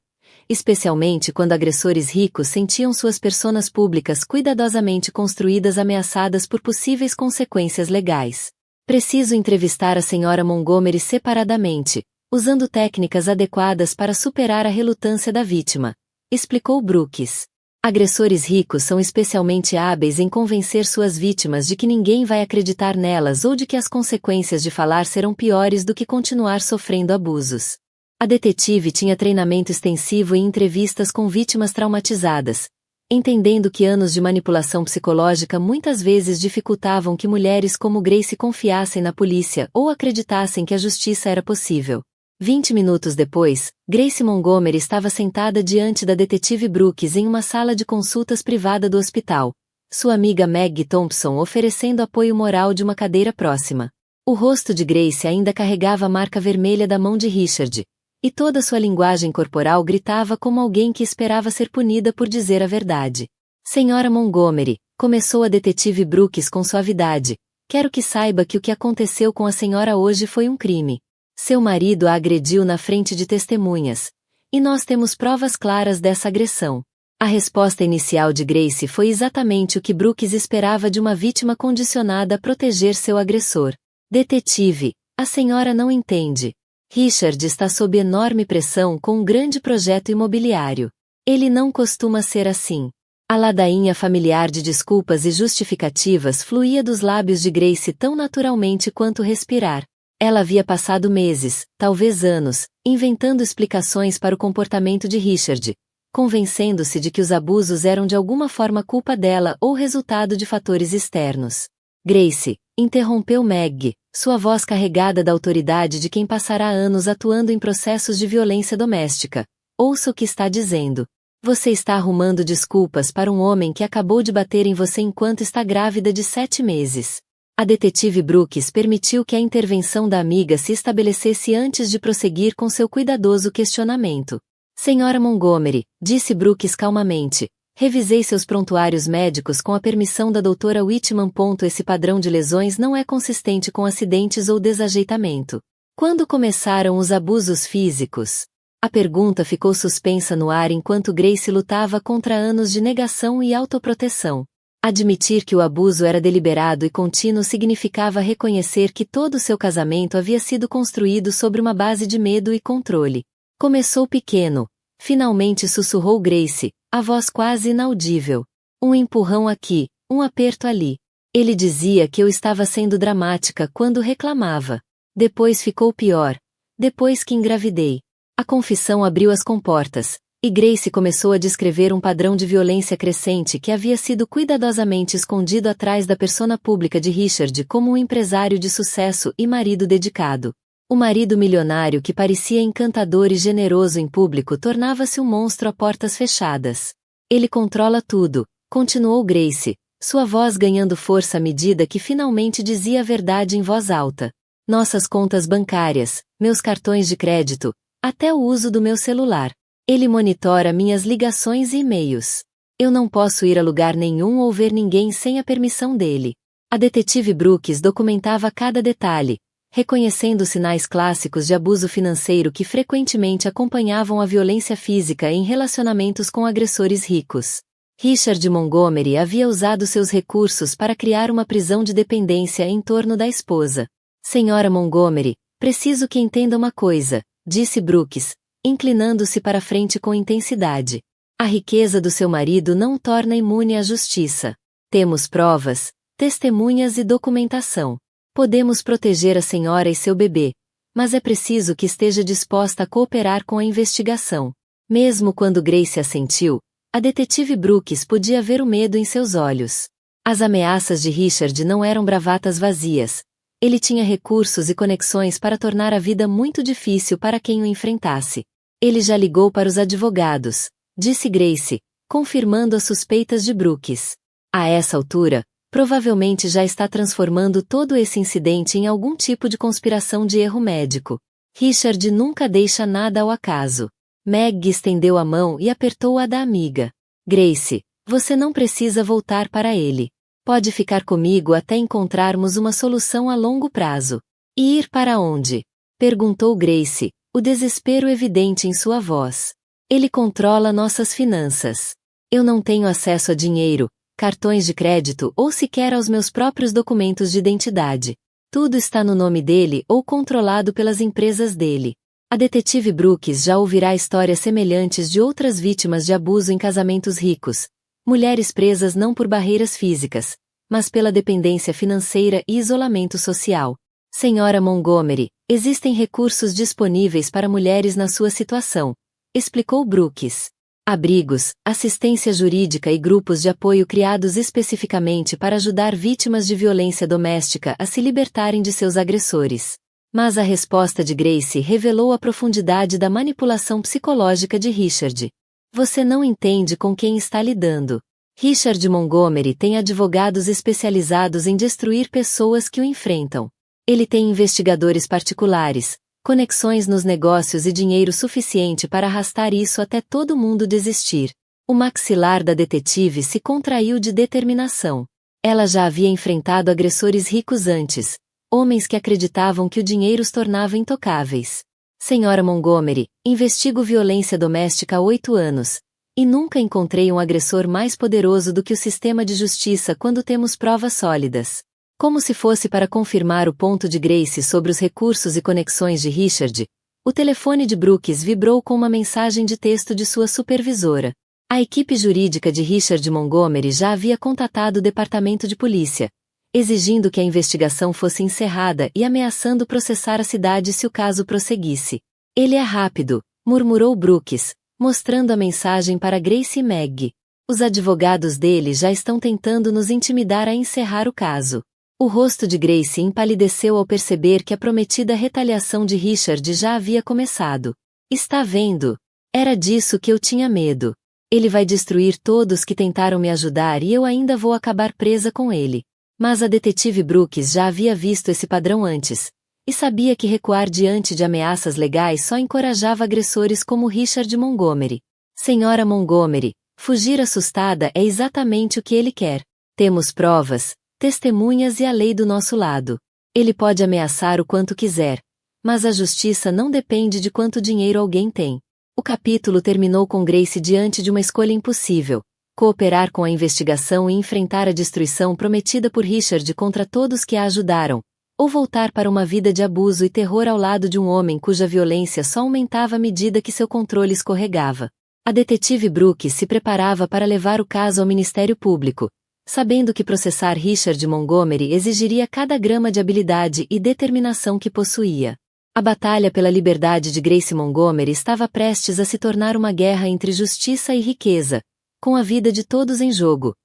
especialmente quando agressores ricos sentiam suas personas públicas cuidadosamente construídas ameaçadas por possíveis consequências legais. Preciso entrevistar a senhora Montgomery separadamente, usando técnicas adequadas para superar a relutância da vítima, explicou Brooks. Agressores ricos são especialmente hábeis em convencer suas vítimas de que ninguém vai acreditar nelas ou de que as consequências de falar serão piores do que continuar sofrendo abusos. A detetive tinha treinamento extensivo em entrevistas com vítimas traumatizadas, entendendo que anos de manipulação psicológica muitas vezes dificultavam que mulheres como Grace confiassem na polícia ou acreditassem que a justiça era possível. 20 minutos depois, Grace Montgomery estava sentada diante da detetive Brooks em uma sala de consultas privada do hospital, sua amiga Maggie Thompson oferecendo apoio moral de uma cadeira próxima. O rosto de Grace ainda carregava a marca vermelha da mão de Richard, e toda sua linguagem corporal gritava como alguém que esperava ser punida por dizer a verdade. Senhora Montgomery, começou a detetive Brooks com suavidade, quero que saiba que o que aconteceu com a senhora hoje foi um crime. Seu marido a agrediu na frente de testemunhas, e nós temos provas claras dessa agressão. A resposta inicial de Grace foi exatamente o que Brooks esperava de uma vítima condicionada a proteger seu agressor. Detetive, a senhora não entende. Richard está sob enorme pressão com um grande projeto imobiliário. Ele não costuma ser assim. A ladainha familiar de desculpas e justificativas fluía dos lábios de Grace tão naturalmente quanto respirar. Ela havia passado meses, talvez anos, inventando explicações para o comportamento de Richard, convencendo-se de que os abusos eram de alguma forma culpa dela ou resultado de fatores externos. Grace, interrompeu Meg, sua voz carregada da autoridade de quem passará anos atuando em processos de violência doméstica. Ouça o que está dizendo. Você está arrumando desculpas para um homem que acabou de bater em você enquanto está grávida de 7 meses. A detetive Brooks permitiu que a intervenção da amiga se estabelecesse antes de prosseguir com seu cuidadoso questionamento. Senhora Montgomery, disse Brooks calmamente, revisei seus prontuários médicos com a permissão da doutora Whitman. Esse padrão de lesões não é consistente com acidentes ou desajeitamento. Quando começaram os abusos físicos? A pergunta ficou suspensa no ar enquanto Grace lutava contra anos de negação e autoproteção. Admitir que o abuso era deliberado e contínuo significava reconhecer que todo seu casamento havia sido construído sobre uma base de medo e controle. Começou pequeno, finalmente sussurrou Grace, a voz quase inaudível. Um empurrão aqui, um aperto ali. Ele dizia que eu estava sendo dramática quando reclamava. Depois ficou pior. Depois que engravidei. A confissão abriu as comportas, e Grace começou a descrever um padrão de violência crescente que havia sido cuidadosamente escondido atrás da persona pública de Richard como um empresário de sucesso e marido dedicado. O marido milionário que parecia encantador e generoso em público tornava-se um monstro a portas fechadas. Ele controla tudo, continuou Grace, sua voz ganhando força à medida que finalmente dizia a verdade em voz alta. Nossas contas bancárias, meus cartões de crédito, até o uso do meu celular. Ele monitora minhas ligações e e-mails. Eu não posso ir a lugar nenhum ou ver ninguém sem a permissão dele. A detetive Brooks documentava cada detalhe, reconhecendo sinais clássicos de abuso financeiro que frequentemente acompanhavam a violência física em relacionamentos com agressores ricos. Richard Montgomery havia usado seus recursos para criar uma prisão de dependência em torno da esposa. Senhora Montgomery, preciso que entenda uma coisa, disse Brooks, inclinando-se para frente com intensidade. A riqueza do seu marido não o torna imune à justiça. Temos provas, testemunhas e documentação. Podemos proteger a senhora e seu bebê, mas é preciso que esteja disposta a cooperar com a investigação. Mesmo quando Grace assentiu, a detetive Brooks podia ver o medo em seus olhos. As ameaças de Richard não eram bravatas vazias. Ele tinha recursos e conexões para tornar a vida muito difícil para quem o enfrentasse. Ele já ligou para os advogados, disse Grace, confirmando as suspeitas de Brooks. A essa altura, provavelmente já está transformando todo esse incidente em algum tipo de conspiração de erro médico. Richard nunca deixa nada ao acaso. Meg estendeu a mão e apertou a da amiga. Grace, você não precisa voltar para ele. Pode ficar comigo até encontrarmos uma solução a longo prazo. E ir para onde? Perguntou Grace, o desespero evidente em sua voz. Ele controla nossas finanças. Eu não tenho acesso a dinheiro, cartões de crédito ou sequer aos meus próprios documentos de identidade. Tudo está no nome dele ou controlado pelas empresas dele. A detetive Brooks já ouvirá histórias semelhantes de outras vítimas de abuso em casamentos ricos. Mulheres presas não por barreiras físicas, mas pela dependência financeira e isolamento social. Senhora Montgomery, existem recursos disponíveis para mulheres na sua situação, explicou Brooks. Abrigos, assistência jurídica e grupos de apoio criados especificamente para ajudar vítimas de violência doméstica a se libertarem de seus agressores. Mas a resposta de Grace revelou a profundidade da manipulação psicológica de Richard. Você não entende com quem está lidando. Richard Montgomery tem advogados especializados em destruir pessoas que o enfrentam. Ele tem investigadores particulares, conexões nos negócios e dinheiro suficiente para arrastar isso até todo mundo desistir. O maxilar da detetive se contraiu de determinação. Ela já havia enfrentado agressores ricos antes, homens que acreditavam que o dinheiro os tornava intocáveis. Senhora Montgomery, investigo violência doméstica há 8 anos, e nunca encontrei um agressor mais poderoso do que o sistema de justiça quando temos provas sólidas. Como se fosse para confirmar o ponto de Grace sobre os recursos e conexões de Richard, o telefone de Brooks vibrou com uma mensagem de texto de sua supervisora. A equipe jurídica de Richard Montgomery já havia contatado o departamento de polícia, exigindo que a investigação fosse encerrada e ameaçando processar a cidade se o caso prosseguisse. Ele é rápido, murmurou Brooks, mostrando a mensagem para Grace e Meg. Os advogados dele já estão tentando nos intimidar a encerrar o caso. O rosto de Grace empalideceu ao perceber que a prometida retaliação de Richard já havia começado. Está vendo? Era disso que eu tinha medo. Ele vai destruir todos que tentaram me ajudar e eu ainda vou acabar presa com ele. Mas a detetive Brooks já havia visto esse padrão antes, e sabia que recuar diante de ameaças legais só encorajava agressores como Richard Montgomery. Senhora Montgomery, fugir assustada é exatamente o que ele quer. Temos provas, testemunhas e a lei do nosso lado. Ele pode ameaçar o quanto quiser, mas a justiça não depende de quanto dinheiro alguém tem. O capítulo terminou com Grace diante de uma escolha impossível: cooperar com a investigação e enfrentar a destruição prometida por Richard contra todos que a ajudaram, ou voltar para uma vida de abuso e terror ao lado de um homem cuja violência só aumentava à medida que seu controle escorregava. A detetive Brooks se preparava para levar o caso ao Ministério Público, sabendo que processar Richard Montgomery exigiria cada grama de habilidade e determinação que possuía. A batalha pela liberdade de Grace Montgomery estava prestes a se tornar uma guerra entre justiça e riqueza, com a vida de todos em jogo,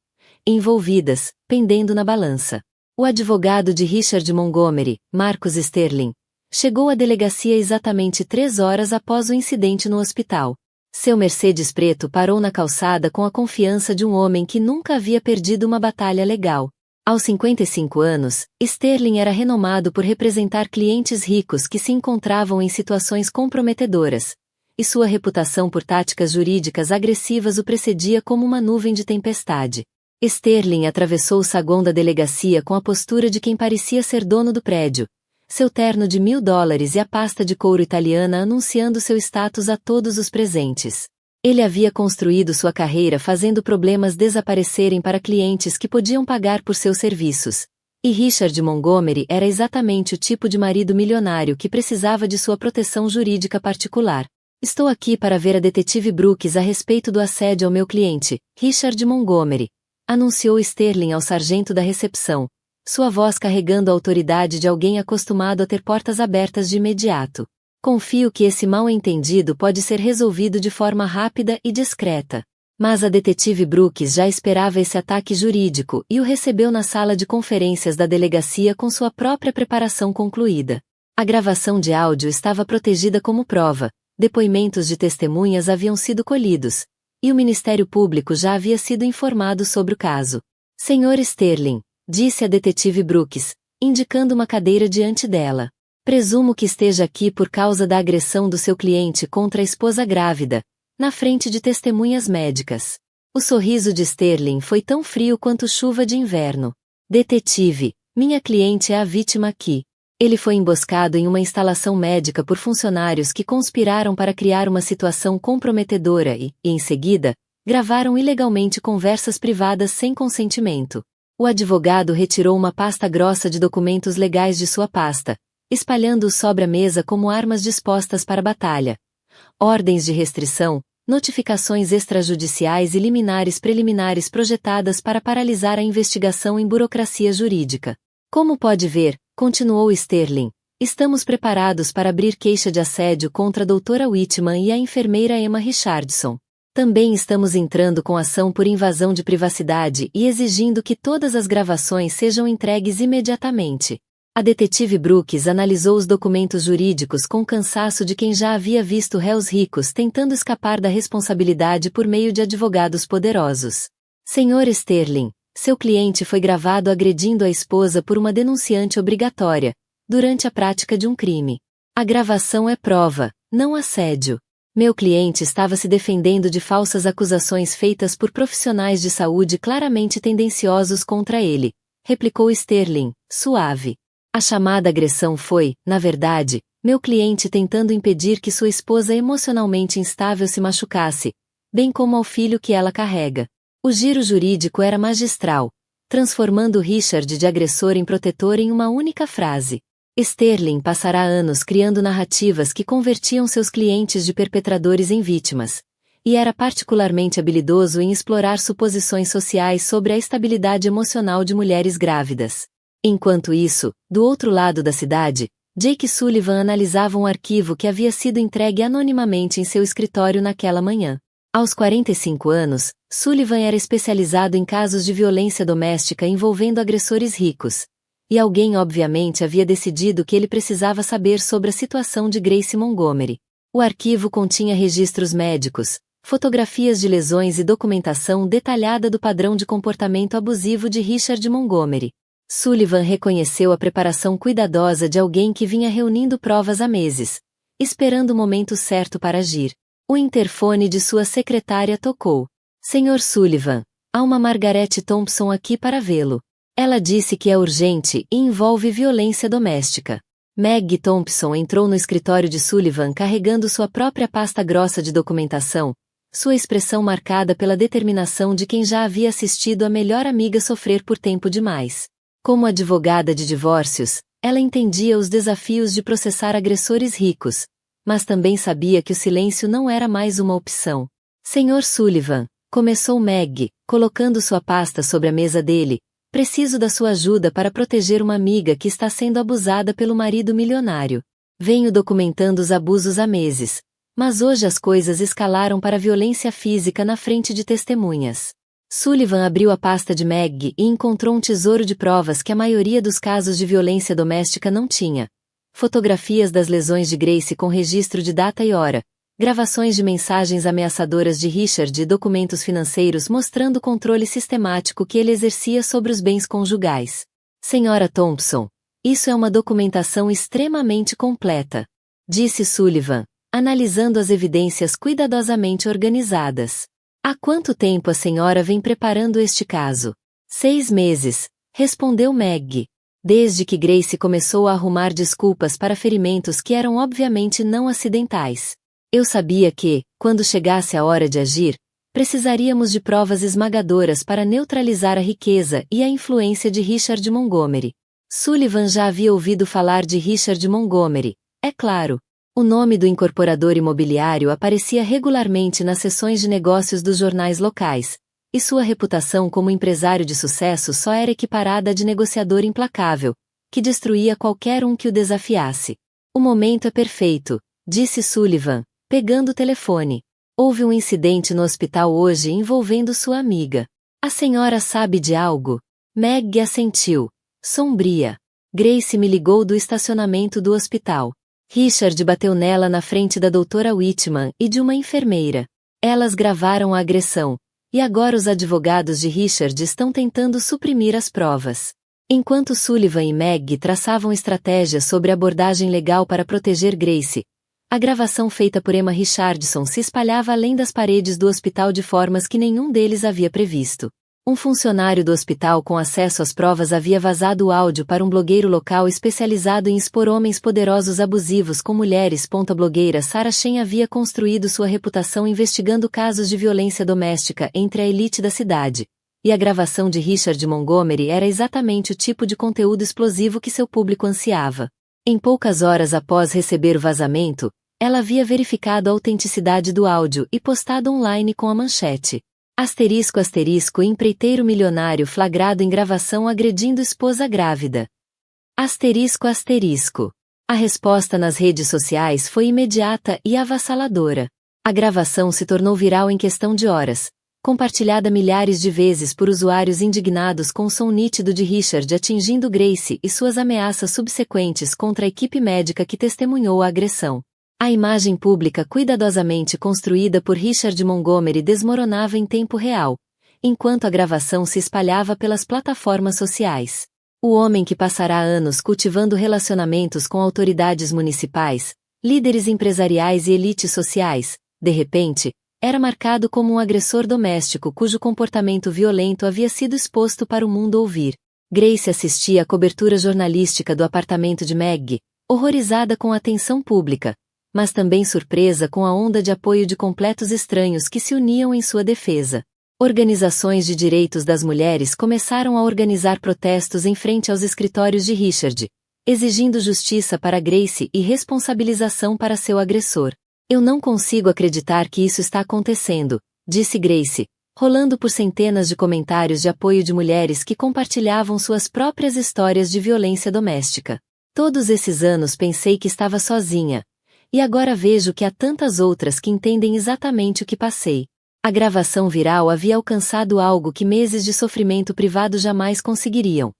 envolvidas, pendendo na balança. O advogado de Richard Montgomery, Marcus Sterling, chegou à delegacia exatamente 3 horas após o incidente no hospital. Seu Mercedes preto parou na calçada com a confiança de um homem que nunca havia perdido uma batalha legal. Aos 55 anos, Sterling era renomado por representar clientes ricos que se encontravam em situações comprometedoras, e sua reputação por táticas jurídicas agressivas o precedia como uma nuvem de tempestade. Sterling atravessou o saguão da delegacia com a postura de quem parecia ser dono do prédio, seu terno de $1000 e a pasta de couro italiana anunciando seu status a todos os presentes. Ele havia construído sua carreira fazendo problemas desaparecerem para clientes que podiam pagar por seus serviços. E Richard Montgomery era exatamente o tipo de marido milionário que precisava de sua proteção jurídica particular. Estou aqui para ver a detetive Brooks a respeito do assédio ao meu cliente, Richard Montgomery, anunciou Sterling ao sargento da recepção, sua voz carregando a autoridade de alguém acostumado a ter portas abertas de imediato. Confio que esse mal-entendido pode ser resolvido de forma rápida e discreta. Mas a detetive Brooks já esperava esse ataque jurídico e o recebeu na sala de conferências da delegacia com sua própria preparação concluída. A gravação de áudio estava protegida como prova, depoimentos de testemunhas haviam sido colhidos, e o Ministério Público já havia sido informado sobre o caso. Senhor Sterling, disse a detetive Brooks, indicando uma cadeira diante dela. Presumo que esteja aqui por causa da agressão do seu cliente contra a esposa grávida, na frente de testemunhas médicas. O sorriso de Sterling foi tão frio quanto chuva de inverno. Detetive, minha cliente é a vítima aqui. Ele foi emboscado em uma instalação médica por funcionários que conspiraram para criar uma situação comprometedora e, em seguida, gravaram ilegalmente conversas privadas sem consentimento. O advogado retirou uma pasta grossa de documentos legais de sua pasta, espalhando-os sobre a mesa como armas dispostas para a batalha. Ordens de restrição, notificações extrajudiciais e liminares preliminares projetadas para paralisar a investigação em burocracia jurídica. Como pode ver, continuou Sterling, estamos preparados para abrir queixa de assédio contra a doutora Whitman e a enfermeira Emma Richardson. Também estamos entrando com ação por invasão de privacidade e exigindo que todas as gravações sejam entregues imediatamente. A detetive Brooks analisou os documentos jurídicos com cansaço de quem já havia visto réus ricos tentando escapar da responsabilidade por meio de advogados poderosos. Senhor Sterling, seu cliente foi gravado agredindo a esposa por uma denunciante obrigatória, durante a prática de um crime. A gravação é prova, não assédio. Meu cliente estava se defendendo de falsas acusações feitas por profissionais de saúde claramente tendenciosos contra ele, replicou Sterling, suave. A chamada agressão foi, na verdade, meu cliente tentando impedir que sua esposa emocionalmente instável se machucasse, bem como ao filho que ela carrega. O giro jurídico era magistral, transformando Richard de agressor em protetor em uma única frase. Sterling passará anos criando narrativas que convertiam seus clientes de perpetradores em vítimas, e era particularmente habilidoso em explorar suposições sociais sobre a estabilidade emocional de mulheres grávidas. Enquanto isso, do outro lado da cidade, Jake Sullivan analisava um arquivo que havia sido entregue anonimamente em seu escritório naquela manhã. Aos 45 anos, Sullivan era especializado em casos de violência doméstica envolvendo agressores ricos. E alguém obviamente havia decidido que ele precisava saber sobre a situação de Grace Montgomery. O arquivo continha registros médicos, fotografias de lesões e documentação detalhada do padrão de comportamento abusivo de Richard Montgomery. Sullivan reconheceu a preparação cuidadosa de alguém que vinha reunindo provas há meses, esperando o momento certo para agir. O interfone de sua secretária tocou. Senhor Sullivan, há uma Margaret Thompson aqui para vê-lo. Ela disse que é urgente e envolve violência doméstica. Meg Thompson entrou no escritório de Sullivan carregando sua própria pasta grossa de documentação, sua expressão marcada pela determinação de quem já havia assistido a melhor amiga sofrer por tempo demais. Como advogada de divórcios, ela entendia os desafios de processar agressores ricos, mas também sabia que o silêncio não era mais uma opção. Senhor Sullivan, começou Meg, colocando sua pasta sobre a mesa dele, preciso da sua ajuda para proteger uma amiga que está sendo abusada pelo marido milionário. Venho documentando os abusos há meses, mas hoje as coisas escalaram para violência física na frente de testemunhas. Sullivan abriu a pasta de Meg e encontrou um tesouro de provas que a maioria dos casos de violência doméstica não tinha. Fotografias das lesões de Grace com registro de data e hora, gravações de mensagens ameaçadoras de Richard e documentos financeiros mostrando o controle sistemático que ele exercia sobre os bens conjugais. Senhora Thompson, isso é uma documentação extremamente completa, disse Sullivan, analisando as evidências cuidadosamente organizadas. Há quanto tempo a senhora vem preparando este caso? 6 meses, respondeu Meg. Desde que Grace começou a arrumar desculpas para ferimentos que eram obviamente não acidentais. Eu sabia que, quando chegasse a hora de agir, precisaríamos de provas esmagadoras para neutralizar a riqueza e a influência de Richard Montgomery. Sullivan já havia ouvido falar de Richard Montgomery, é claro. O nome do incorporador imobiliário aparecia regularmente nas seções de negócios dos jornais locais, e sua reputação como empresário de sucesso só era equiparada à de negociador implacável, que destruía qualquer um que o desafiasse. O momento é perfeito, disse Sullivan, pegando o telefone. Houve um incidente no hospital hoje envolvendo sua amiga. A senhora sabe de algo? Meg assentiu, sombria. Grace me ligou do estacionamento do hospital. Richard bateu nela na frente da doutora Whitman e de uma enfermeira. Elas gravaram a agressão, e agora os advogados de Richard estão tentando suprimir as provas. Enquanto Sullivan e Meg traçavam estratégias sobre abordagem legal para proteger Grace, a gravação feita por Emma Richardson se espalhava além das paredes do hospital de formas que nenhum deles havia previsto. Um funcionário do hospital com acesso às provas havia vazado o áudio para um blogueiro local especializado em expor homens poderosos abusivos com mulheres. A blogueira Sarah Chen havia construído sua reputação investigando casos de violência doméstica entre a elite da cidade, e a gravação de Richard Montgomery era exatamente o tipo de conteúdo explosivo que seu público ansiava. Em poucas horas após receber o vazamento, ela havia verificado a autenticidade do áudio e postado online com a manchete: empreiteiro milionário flagrado em gravação agredindo esposa grávida. A resposta nas redes sociais foi imediata e avassaladora. A gravação se tornou viral em questão de horas, compartilhada milhares de vezes por usuários indignados com o som nítido de Richard atingindo Grace e suas ameaças subsequentes contra a equipe médica que testemunhou a agressão. A imagem pública cuidadosamente construída por Richard Montgomery desmoronava em tempo real, enquanto a gravação se espalhava pelas plataformas sociais. O homem que passará anos cultivando relacionamentos com autoridades municipais, líderes empresariais e elites sociais, de repente, era marcado como um agressor doméstico cujo comportamento violento havia sido exposto para o mundo ouvir. Grace assistia à cobertura jornalística do apartamento de Meg, horrorizada com a atenção pública, mas também surpresa com a onda de apoio de completos estranhos que se uniam em sua defesa. Organizações de direitos das mulheres começaram a organizar protestos em frente aos escritórios de Richard, exigindo justiça para Grace e responsabilização para seu agressor. Eu não consigo acreditar que isso está acontecendo, disse Grace, rolando por centenas de comentários de apoio de mulheres que compartilhavam suas próprias histórias de violência doméstica. Todos esses anos pensei que estava sozinha. E agora vejo que há tantas outras que entendem exatamente o que passei. A gravação viral havia alcançado algo que meses de sofrimento privado jamais conseguiriam.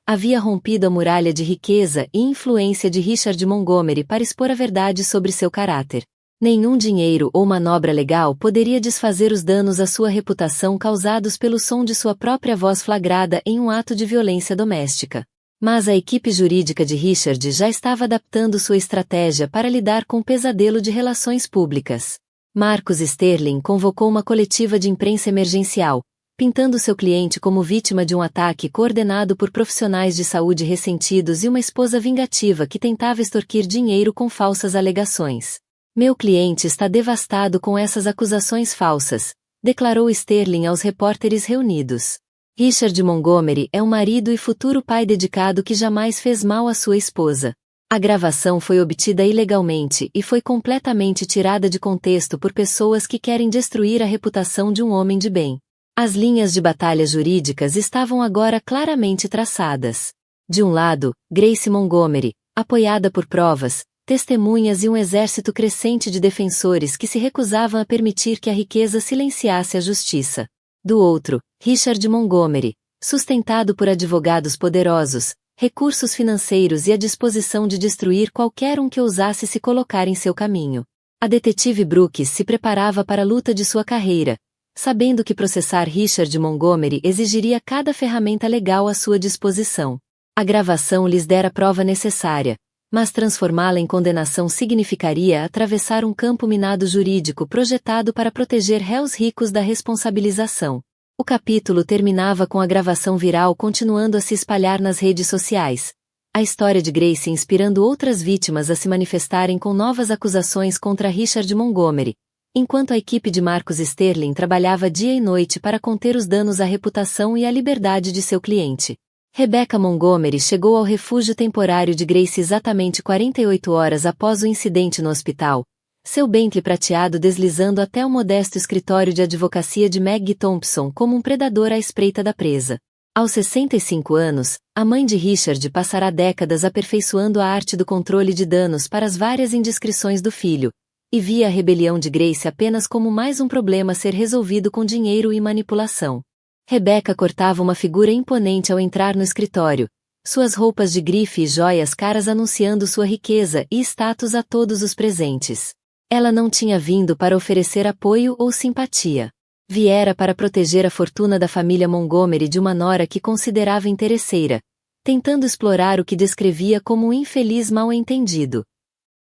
Havia rompido a muralha de riqueza e influência de Richard Montgomery para expor a verdade sobre seu caráter. Nenhum dinheiro ou manobra legal poderia desfazer os danos à sua reputação causados pelo som de sua própria voz flagrada em um ato de violência doméstica. Mas a equipe jurídica de Richard já estava adaptando sua estratégia para lidar com o pesadelo de relações públicas. Marcus Sterling convocou uma coletiva de imprensa emergencial, pintando seu cliente como vítima de um ataque coordenado por profissionais de saúde ressentidos e uma esposa vingativa que tentava extorquir dinheiro com falsas alegações. Meu cliente está devastado com essas acusações falsas, declarou Sterling aos repórteres reunidos. Richard Montgomery é um marido e futuro pai dedicado que jamais fez mal à sua esposa. A gravação foi obtida ilegalmente e foi completamente tirada de contexto por pessoas que querem destruir a reputação de um homem de bem. As linhas de batalha jurídicas estavam agora claramente traçadas. De um lado, Grace Montgomery, apoiada por provas, testemunhas e um exército crescente de defensores que se recusavam a permitir que a riqueza silenciasse a justiça. Do outro, Richard Montgomery, sustentado por advogados poderosos, recursos financeiros e a disposição de destruir qualquer um que ousasse se colocar em seu caminho. A detetive Brooks se preparava para a luta de sua carreira, sabendo que processar Richard Montgomery exigiria cada ferramenta legal à sua disposição. A gravação lhes dera a prova necessária, mas transformá-la em condenação significaria atravessar um campo minado jurídico projetado para proteger réus ricos da responsabilização. O capítulo terminava com a gravação viral continuando a se espalhar nas redes sociais. A história de Grace inspirando outras vítimas a se manifestarem com novas acusações contra Richard Montgomery, enquanto a equipe de Marcus Sterling trabalhava dia e noite para conter os danos à reputação e à liberdade de seu cliente. Rebecca Montgomery chegou ao refúgio temporário de Grace exatamente 48 horas após o incidente no hospital, seu Bentley prateado deslizando até o modesto escritório de advocacia de Maggie Thompson como um predador à espreita da presa. Aos 65 anos, a mãe de Richard passará décadas aperfeiçoando a arte do controle de danos para as várias indiscrições do filho, e via a rebelião de Grace apenas como mais um problema a ser resolvido com dinheiro e manipulação. Rebecca cortava uma figura imponente ao entrar no escritório, suas roupas de grife e joias caras anunciando sua riqueza e status a todos os presentes. Ela não tinha vindo para oferecer apoio ou simpatia. Viera para proteger a fortuna da família Montgomery de uma nora que considerava interesseira, tentando explorar o que descrevia como um infeliz mal-entendido.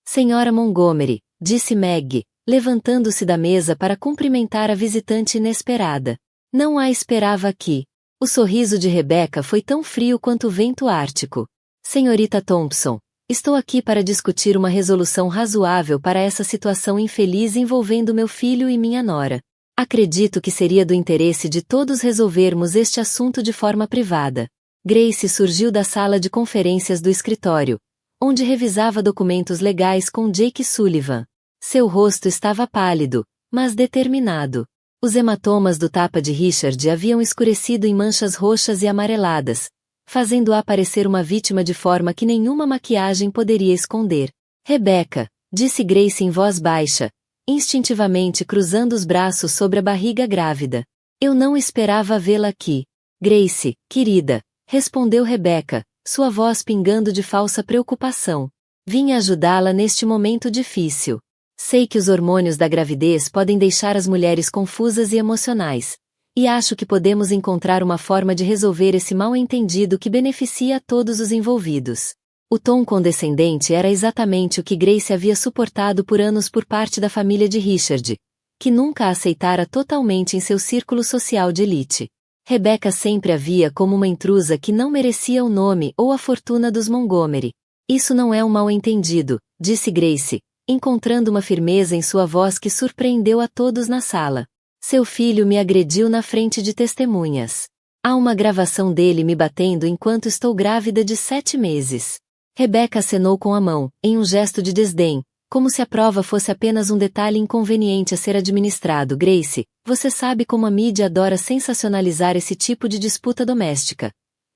Senhora Montgomery, disse Maggie, levantando-se da mesa para cumprimentar a visitante inesperada. Não a esperava aqui. O sorriso de Rebecca foi tão frio quanto o vento ártico. Senhorita Thompson, estou aqui para discutir uma resolução razoável para essa situação infeliz envolvendo meu filho e minha nora. Acredito que seria do interesse de todos resolvermos este assunto de forma privada. Grace surgiu da sala de conferências do escritório, onde revisava documentos legais com Jake Sullivan. Seu rosto estava pálido, mas determinado. Os hematomas do tapa de Richard haviam escurecido em manchas roxas e amareladas, fazendo-a aparecer uma vítima de forma que nenhuma maquiagem poderia esconder. Rebecca, disse Grace em voz baixa, instintivamente cruzando os braços sobre a barriga grávida. Eu não esperava vê-la aqui. Grace, querida, respondeu Rebecca, sua voz pingando de falsa preocupação. Vim ajudá-la neste momento difícil. Sei que os hormônios da gravidez podem deixar as mulheres confusas e emocionais, e acho que podemos encontrar uma forma de resolver esse mal-entendido que beneficia a todos os envolvidos. O tom condescendente era exatamente o que Grace havia suportado por anos por parte da família de Richard, que nunca a aceitara totalmente em seu círculo social de elite. Rebecca sempre a via como uma intrusa que não merecia o nome ou a fortuna dos Montgomery. Isso não é um mal-entendido, disse Grace, encontrando uma firmeza em sua voz que surpreendeu a todos na sala. Seu filho me agrediu na frente de testemunhas. Há uma gravação dele me batendo enquanto estou grávida de 7 meses. Rebecca acenou com a mão, em um gesto de desdém, como se a prova fosse apenas um detalhe inconveniente a ser administrado. Grace, você sabe como a mídia adora sensacionalizar esse tipo de disputa doméstica.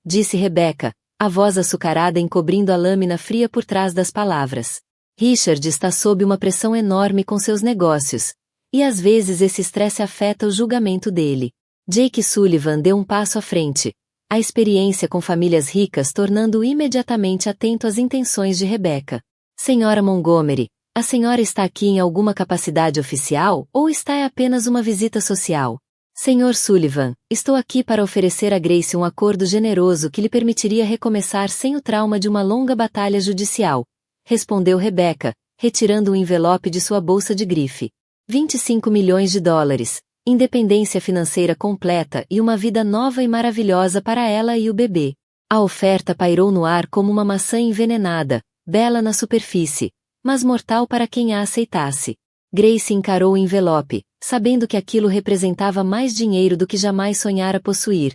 Disse Rebecca, a voz açucarada encobrindo a lâmina fria por trás das palavras. Richard está sob uma pressão enorme com seus negócios, e às vezes esse estresse afeta o julgamento dele. Jake Sullivan deu um passo à frente, a experiência com famílias ricas tornando-o imediatamente atento às intenções de Rebecca. Senhora Montgomery, a senhora está aqui em alguma capacidade oficial ou está apenas uma visita social? Senhor Sullivan, estou aqui para oferecer a Grace um acordo generoso que lhe permitiria recomeçar sem o trauma de uma longa batalha judicial, respondeu Rebecca, retirando um envelope de sua bolsa de grife. 25 milhões de dólares, independência financeira completa e uma vida nova e maravilhosa para ela e o bebê. A oferta pairou no ar como uma maçã envenenada, bela na superfície, mas mortal para quem a aceitasse. Grace encarou o envelope, sabendo que aquilo representava mais dinheiro do que jamais sonhara possuir,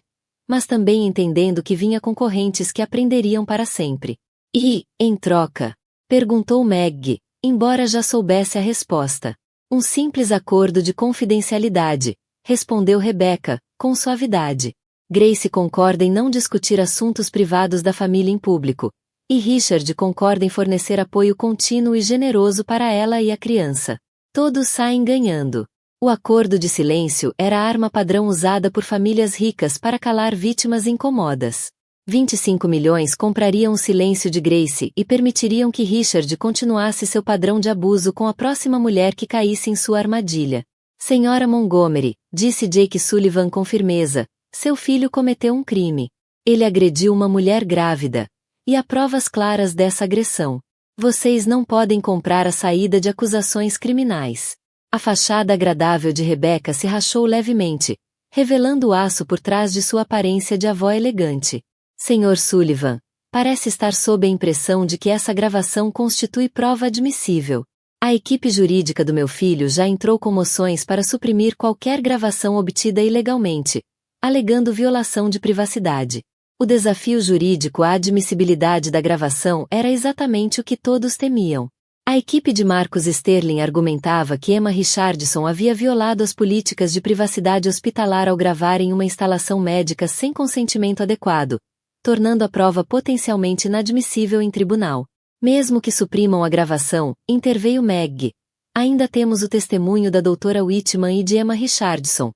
mas também entendendo que vinha concorrentes que aprenderiam para sempre. E, em troca? Perguntou Maggie, embora já soubesse a resposta. Um simples acordo de confidencialidade, respondeu Rebecca, com suavidade. Grace concorda em não discutir assuntos privados da família em público, e Richard concorda em fornecer apoio contínuo e generoso para ela e a criança. Todos saem ganhando. O acordo de silêncio era a arma padrão usada por famílias ricas para calar vítimas incomodas. 25 milhões comprariam o silêncio de Grace e permitiriam que Richard continuasse seu padrão de abuso com a próxima mulher que caísse em sua armadilha. Senhora Montgomery, disse Jake Sullivan com firmeza, seu filho cometeu um crime. Ele agrediu uma mulher grávida. E há provas claras dessa agressão. Vocês não podem comprar a saída de acusações criminais. A fachada agradável de Rebecca se rachou levemente, revelando o aço por trás de sua aparência de avó elegante. Senhor Sullivan, parece estar sob a impressão de que essa gravação constitui prova admissível. A equipe jurídica do meu filho já entrou com moções para suprimir qualquer gravação obtida ilegalmente, alegando violação de privacidade. O desafio jurídico à admissibilidade da gravação era exatamente o que todos temiam. A equipe de Marcus Sterling argumentava que Emma Richardson havia violado as políticas de privacidade hospitalar ao gravar em uma instalação médica sem consentimento adequado, tornando a prova potencialmente inadmissível em tribunal. Mesmo que suprimam a gravação, interveio Meg. Ainda temos o testemunho da doutora Whitman e de Emma Richardson,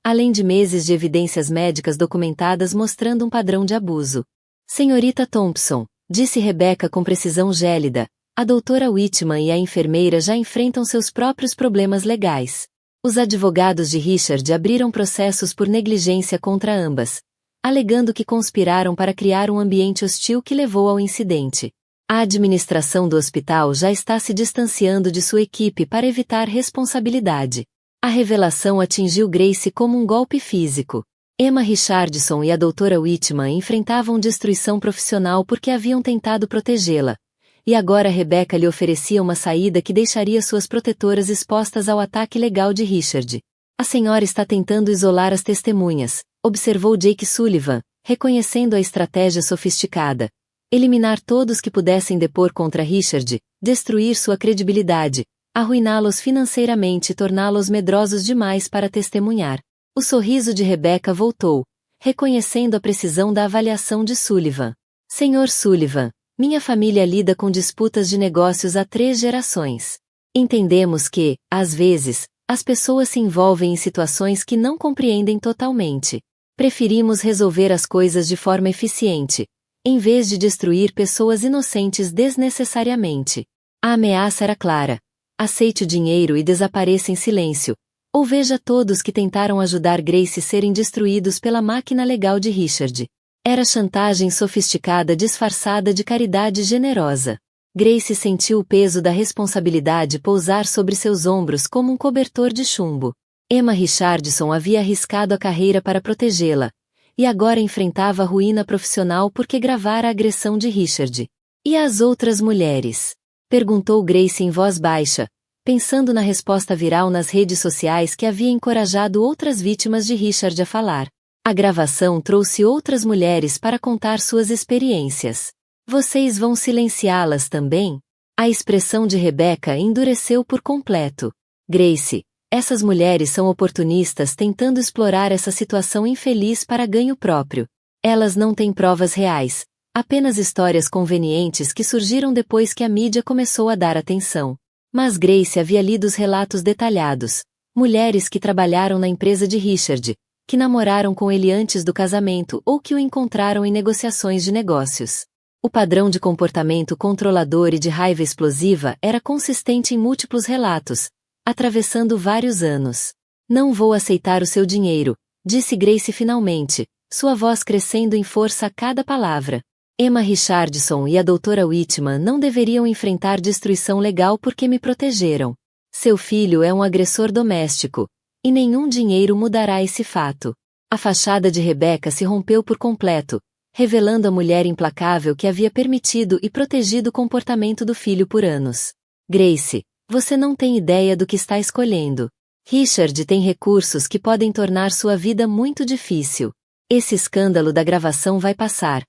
além de meses de evidências médicas documentadas mostrando um padrão de abuso. Senhorita Thompson, disse Rebecca com precisão gélida, a doutora Whitman e a enfermeira já enfrentam seus próprios problemas legais. Os advogados de Richard abriram processos por negligência contra ambas, alegando que conspiraram para criar um ambiente hostil que levou ao incidente. A administração do hospital já está se distanciando de sua equipe para evitar responsabilidade. A revelação atingiu Grace como um golpe físico. Emma Richardson e a doutora Whitman enfrentavam destruição profissional porque haviam tentado protegê-la. E agora Rebecca lhe oferecia uma saída que deixaria suas protetoras expostas ao ataque legal de Richard. A senhora está tentando isolar as testemunhas, observou Jake Sullivan, reconhecendo a estratégia sofisticada. Eliminar todos que pudessem depor contra Richard, destruir sua credibilidade, arruiná-los financeiramente e torná-los medrosos demais para testemunhar. O sorriso de Rebecca voltou, reconhecendo a precisão da avaliação de Sullivan. Senhor Sullivan, minha família lida com disputas de negócios há 3 gerações. Entendemos que, às vezes, as pessoas se envolvem em situações que não compreendem totalmente. Preferimos resolver as coisas de forma eficiente, em vez de destruir pessoas inocentes desnecessariamente. A ameaça era clara. Aceite o dinheiro e desapareça em silêncio, ou veja todos que tentaram ajudar Grace serem destruídos pela máquina legal de Richard. Era chantagem sofisticada disfarçada de caridade generosa. Grace sentiu o peso da responsabilidade pousar sobre seus ombros como um cobertor de chumbo. Emma Richardson havia arriscado a carreira para protegê-la, e agora enfrentava a ruína profissional porque gravara a agressão de Richard. E as outras mulheres? Perguntou Grace em voz baixa, pensando na resposta viral nas redes sociais que havia encorajado outras vítimas de Richard a falar. A gravação trouxe outras mulheres para contar suas experiências. Vocês vão silenciá-las também? A expressão de Rebecca endureceu por completo. Grace, essas mulheres são oportunistas tentando explorar essa situação infeliz para ganho próprio. Elas não têm provas reais, apenas histórias convenientes que surgiram depois que a mídia começou a dar atenção. Mas Grace havia lido os relatos detalhados. Mulheres que trabalharam na empresa de Richard, que namoraram com ele antes do casamento ou que o encontraram em negociações de negócios. O padrão de comportamento controlador e de raiva explosiva era consistente em múltiplos relatos, atravessando vários anos. Não vou aceitar o seu dinheiro, disse Grace finalmente, sua voz crescendo em força a cada palavra. Emma Richardson e a doutora Whitman não deveriam enfrentar destruição legal porque me protegeram. Seu filho é um agressor doméstico, e nenhum dinheiro mudará esse fato. A fachada de Rebecca se rompeu por completo, revelando a mulher implacável que havia permitido e protegido o comportamento do filho por anos. Grace, você não tem ideia do que está escolhendo. Richard tem recursos que podem tornar sua vida muito difícil. Esse escândalo da gravação vai passar,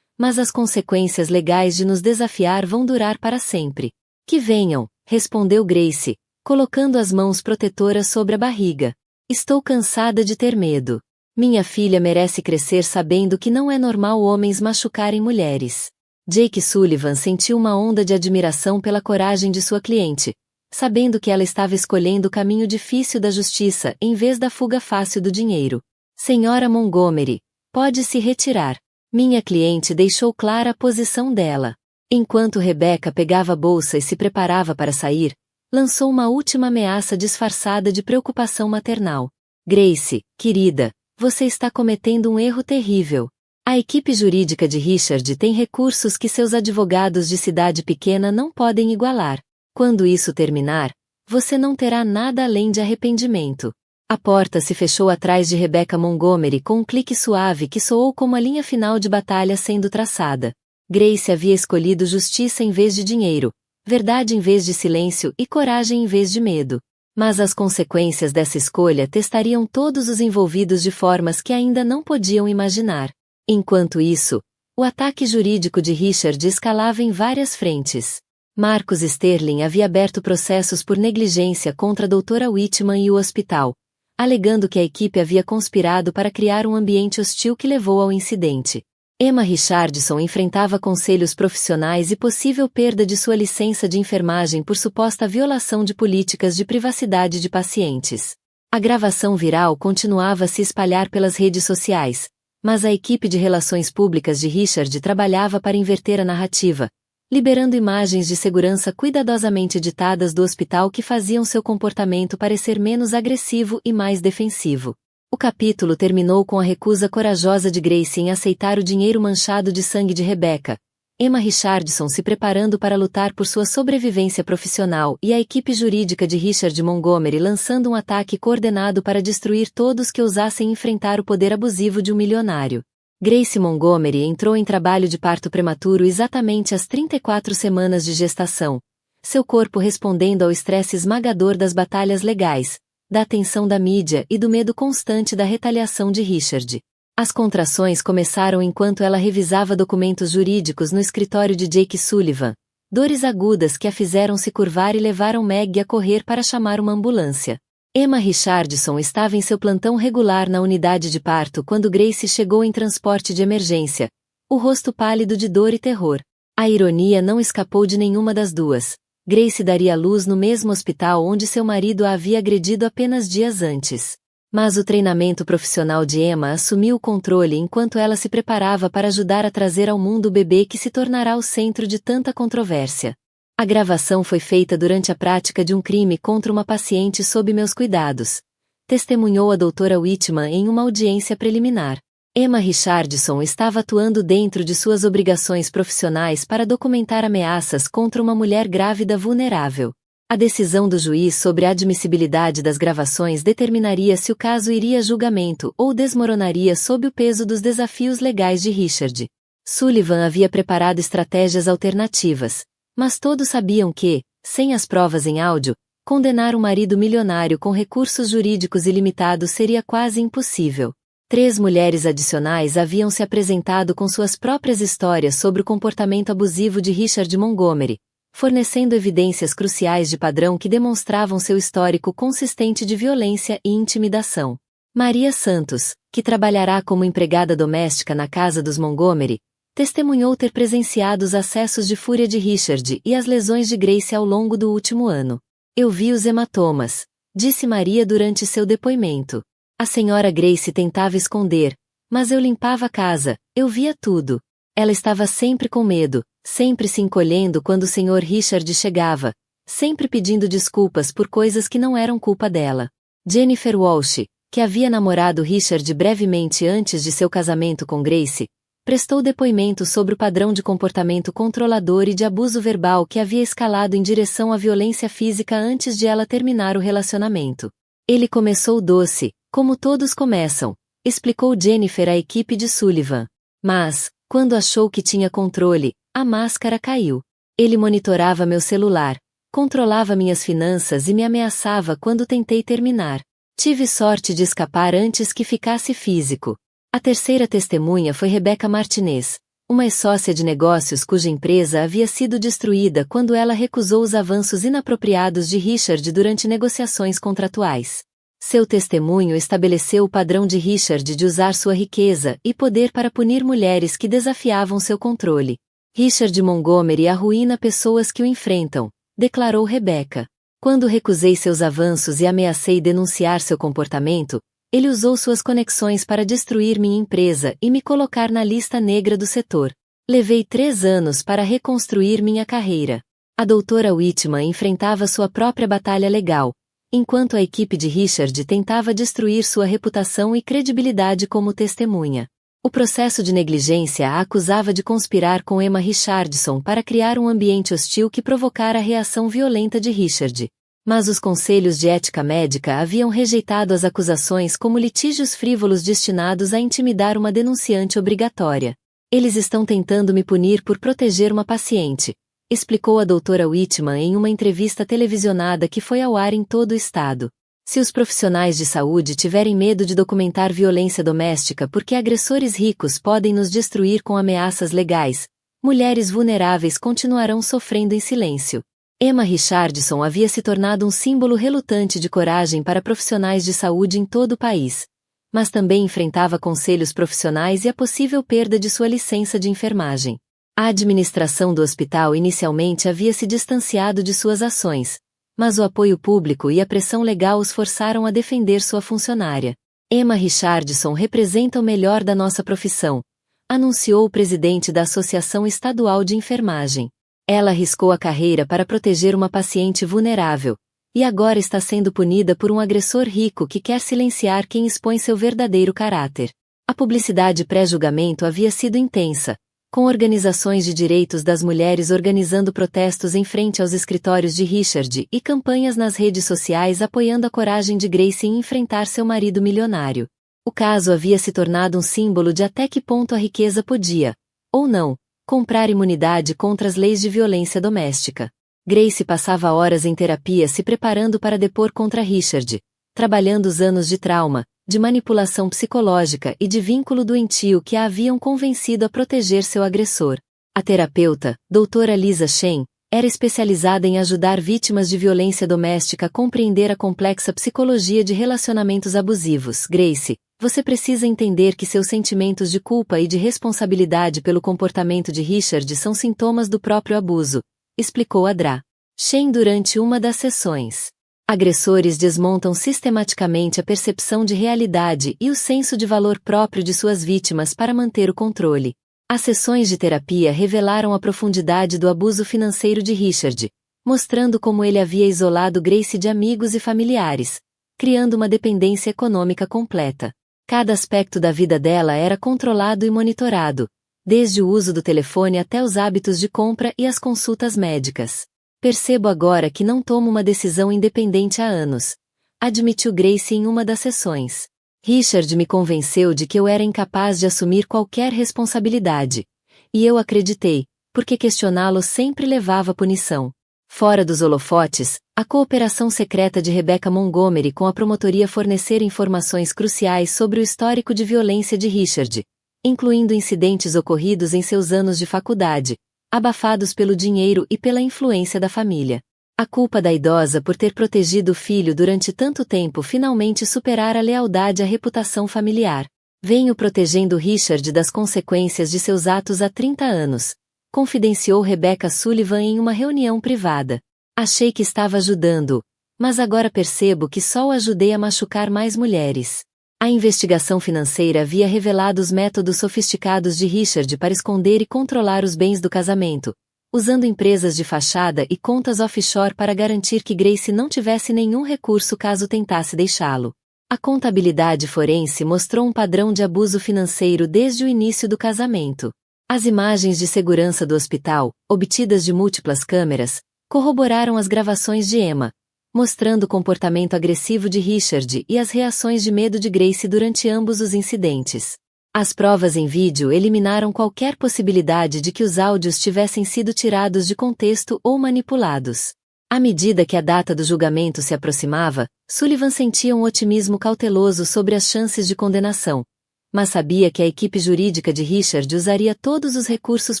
mas as consequências legais de nos desafiar vão durar para sempre. Que venham, respondeu Grace, colocando as mãos protetoras sobre a barriga. Estou cansada de ter medo. Minha filha merece crescer sabendo que não é normal homens machucarem mulheres. Jake Sullivan sentiu uma onda de admiração pela coragem de sua cliente, sabendo que ela estava escolhendo o caminho difícil da justiça em vez da fuga fácil do dinheiro. Senhora Montgomery, pode se retirar. Minha cliente deixou clara a posição dela. Enquanto Rebecca pegava a bolsa e se preparava para sair, lançou uma última ameaça disfarçada de preocupação maternal. Grace, querida, você está cometendo um erro terrível. A equipe jurídica de Richard tem recursos que seus advogados de cidade pequena não podem igualar. Quando isso terminar, você não terá nada além de arrependimento. A porta se fechou atrás de Rebecca Montgomery com um clique suave que soou como a linha final de batalha sendo traçada. Grace havia escolhido justiça em vez de dinheiro, verdade em vez de silêncio e coragem em vez de medo. Mas as consequências dessa escolha testariam todos os envolvidos de formas que ainda não podiam imaginar. Enquanto isso, o ataque jurídico de Richard escalava em várias frentes. Marcus Sterling havia aberto processos por negligência contra a doutora Whitman e o hospital, alegando que a equipe havia conspirado para criar um ambiente hostil que levou ao incidente. Emma Richardson enfrentava conselhos profissionais e possível perda de sua licença de enfermagem por suposta violação de políticas de privacidade de pacientes. A gravação viral continuava a se espalhar pelas redes sociais, mas a equipe de relações públicas de Richard trabalhava para inverter a narrativa, liberando imagens de segurança cuidadosamente editadas do hospital que faziam seu comportamento parecer menos agressivo e mais defensivo. O capítulo terminou com a recusa corajosa de Grace em aceitar o dinheiro manchado de sangue de Rebecca, Emma Richardson se preparando para lutar por sua sobrevivência profissional e a equipe jurídica de Richard Montgomery lançando um ataque coordenado para destruir todos que ousassem enfrentar o poder abusivo de um milionário. Grace Montgomery entrou em trabalho de parto prematuro exatamente às 34 semanas de gestação, seu corpo respondendo ao estresse esmagador das batalhas legais, da atenção da mídia e do medo constante da retaliação de Richard. As contrações começaram enquanto ela revisava documentos jurídicos no escritório de Jake Sullivan, dores agudas que a fizeram se curvar e levaram Maggie a correr para chamar uma ambulância. Emma Richardson estava em seu plantão regular na unidade de parto quando Grace chegou em transporte de emergência, o rosto pálido de dor e terror. A ironia não escapou de nenhuma das duas. Grace daria à luz no mesmo hospital onde seu marido a havia agredido apenas dias antes. Mas o treinamento profissional de Emma assumiu o controle enquanto ela se preparava para ajudar a trazer ao mundo o bebê que se tornará o centro de tanta controvérsia. A gravação foi feita durante a prática de um crime contra uma paciente sob meus cuidados, testemunhou a doutora Whitman em uma audiência preliminar. Emma Richardson estava atuando dentro de suas obrigações profissionais para documentar ameaças contra uma mulher grávida vulnerável. A decisão do juiz sobre a admissibilidade das gravações determinaria se o caso iria a julgamento ou desmoronaria sob o peso dos desafios legais de Richard. Sullivan havia preparado estratégias alternativas, mas todos sabiam que, sem as provas em áudio, condenar um marido milionário com recursos jurídicos ilimitados seria quase impossível. 3 mulheres adicionais haviam se apresentado com suas próprias histórias sobre o comportamento abusivo de Richard Montgomery, fornecendo evidências cruciais de padrão que demonstravam seu histórico consistente de violência e intimidação. Maria Santos, que trabalhará como empregada doméstica na casa dos Montgomery, testemunhou ter presenciado os acessos de fúria de Richard e as lesões de Grace ao longo do último ano. Eu vi os hematomas, disse Maria durante seu depoimento. A senhora Grace tentava esconder, mas eu limpava a casa, eu via tudo. Ela estava sempre com medo, sempre se encolhendo quando o Sr. Richard chegava, sempre pedindo desculpas por coisas que não eram culpa dela. Jennifer Walsh, que havia namorado Richard brevemente antes de seu casamento com Grace, prestou depoimento sobre o padrão de comportamento controlador e de abuso verbal que havia escalado em direção à violência física antes de ela terminar o relacionamento. Ele começou doce, como todos começam, explicou Jennifer à equipe de Sullivan. Mas, quando achou que tinha controle, a máscara caiu. Ele monitorava meu celular, controlava minhas finanças e me ameaçava quando tentei terminar. Tive sorte de escapar antes que ficasse físico. A terceira testemunha foi Rebecca Martinez, uma ex-sócia de negócios cuja empresa havia sido destruída quando ela recusou os avanços inapropriados de Richard durante negociações contratuais. Seu testemunho estabeleceu o padrão de Richard de usar sua riqueza e poder para punir mulheres que desafiavam seu controle. Richard Montgomery arruína pessoas que o enfrentam, declarou Rebecca. Quando recusei seus avanços e ameacei denunciar seu comportamento, Ele usou suas conexões para destruir minha empresa e me colocar na lista negra do setor. Levei 3 anos para reconstruir minha carreira. A doutora Whitman enfrentava sua própria batalha legal, enquanto a equipe de Richard tentava destruir sua reputação e credibilidade como testemunha. O processo de negligência a acusava de conspirar com Emma Richardson para criar um ambiente hostil que provocara a reação violenta de Richard. Mas os conselhos de ética médica haviam rejeitado as acusações como litígios frívolos destinados a intimidar uma denunciante obrigatória. Eles estão tentando me punir por proteger uma paciente, explicou a doutora Whitman em uma entrevista televisionada que foi ao ar em todo o estado. Se os profissionais de saúde tiverem medo de documentar violência doméstica porque agressores ricos podem nos destruir com ameaças legais, mulheres vulneráveis continuarão sofrendo em silêncio. Emma Richardson havia se tornado um símbolo relutante de coragem para profissionais de saúde em todo o país, mas também enfrentava conselhos profissionais e a possível perda de sua licença de enfermagem. A administração do hospital inicialmente havia se distanciado de suas ações, mas o apoio público e a pressão legal os forçaram a defender sua funcionária. Emma Richardson representa o melhor da nossa profissão, anunciou o presidente da Associação Estadual de Enfermagem. Ela arriscou a carreira para proteger uma paciente vulnerável, e agora está sendo punida por um agressor rico que quer silenciar quem expõe seu verdadeiro caráter. A publicidade pré-julgamento havia sido intensa, com organizações de direitos das mulheres organizando protestos em frente aos escritórios de Richard e campanhas nas redes sociais apoiando a coragem de Grace em enfrentar seu marido milionário. O caso havia se tornado um símbolo de até que ponto a riqueza podia, ou não, comprar imunidade contra as leis de violência doméstica. Grace passava horas em terapia se preparando para depor contra Richard, trabalhando os anos de trauma, de manipulação psicológica e de vínculo doentio que a haviam convencido a proteger seu agressor. A terapeuta, doutora Lisa Shen, era especializada em ajudar vítimas de violência doméstica a compreender a complexa psicologia de relacionamentos abusivos. Grace, você precisa entender que seus sentimentos de culpa e de responsabilidade pelo comportamento de Richard são sintomas do próprio abuso, explicou a Dra. Shen durante uma das sessões. Agressores desmontam sistematicamente a percepção de realidade e o senso de valor próprio de suas vítimas para manter o controle. As sessões de terapia revelaram a profundidade do abuso financeiro de Richard, mostrando como ele havia isolado Grace de amigos e familiares, criando uma dependência econômica completa. Cada aspecto da vida dela era controlado e monitorado, desde o uso do telefone até os hábitos de compra e as consultas médicas. Percebo agora que não tomo uma decisão independente há anos, admitiu Grace em uma das sessões. Richard me convenceu de que eu era incapaz de assumir qualquer responsabilidade. E eu acreditei, porque questioná-lo sempre levava à punição. Fora dos holofotes, a cooperação secreta de Rebecca Montgomery com a promotoria fornecer informações cruciais sobre o histórico de violência de Richard, incluindo incidentes ocorridos em seus anos de faculdade, abafados pelo dinheiro e pela influência da família. A culpa da idosa por ter protegido o filho durante tanto tempo finalmente superara a lealdade à reputação familiar. Venho protegendo Richard das consequências de seus atos há 30 anos, confidenciou Rebecca Sullivan em uma reunião privada. Achei que estava ajudando, mas agora percebo que só o ajudei a machucar mais mulheres. A investigação financeira havia revelado os métodos sofisticados de Richard para esconder e controlar os bens do casamento, usando empresas de fachada e contas offshore para garantir que Grace não tivesse nenhum recurso caso tentasse deixá-lo. A contabilidade forense mostrou um padrão de abuso financeiro desde o início do casamento. As imagens de segurança do hospital, obtidas de múltiplas câmeras, corroboraram as gravações de Emma, mostrando o comportamento agressivo de Richard e as reações de medo de Grace durante ambos os incidentes. As provas em vídeo eliminaram qualquer possibilidade de que os áudios tivessem sido tirados de contexto ou manipulados. À medida que a data do julgamento se aproximava, Sullivan sentia um otimismo cauteloso sobre as chances de condenação, mas sabia que a equipe jurídica de Richard usaria todos os recursos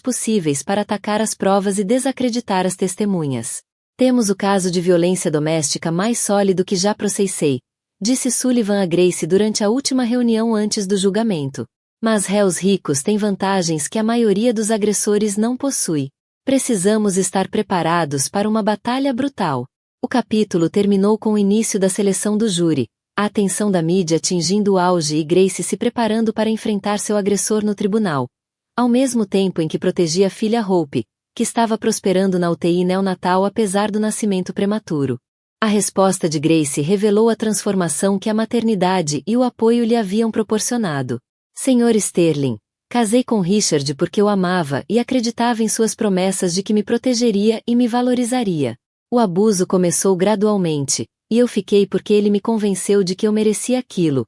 possíveis para atacar as provas e desacreditar as testemunhas. Temos o caso de violência doméstica mais sólido que já processei, disse Sullivan a Grace durante a última reunião antes do julgamento. Mas réus ricos têm vantagens que a maioria dos agressores não possui. Precisamos estar preparados para uma batalha brutal. O capítulo terminou com o início da seleção do júri, A atenção da mídia atingindo o auge e Grace se preparando para enfrentar seu agressor no tribunal, ao mesmo tempo em que protegia a filha Hope, que estava prosperando na UTI neonatal apesar do nascimento prematuro. A resposta de Grace revelou a transformação que a maternidade e o apoio lhe haviam proporcionado. Senhor Sterling, casei com Richard porque o amava e acreditava em suas promessas de que me protegeria e me valorizaria. O abuso começou gradualmente, e eu fiquei porque ele me convenceu de que eu merecia aquilo,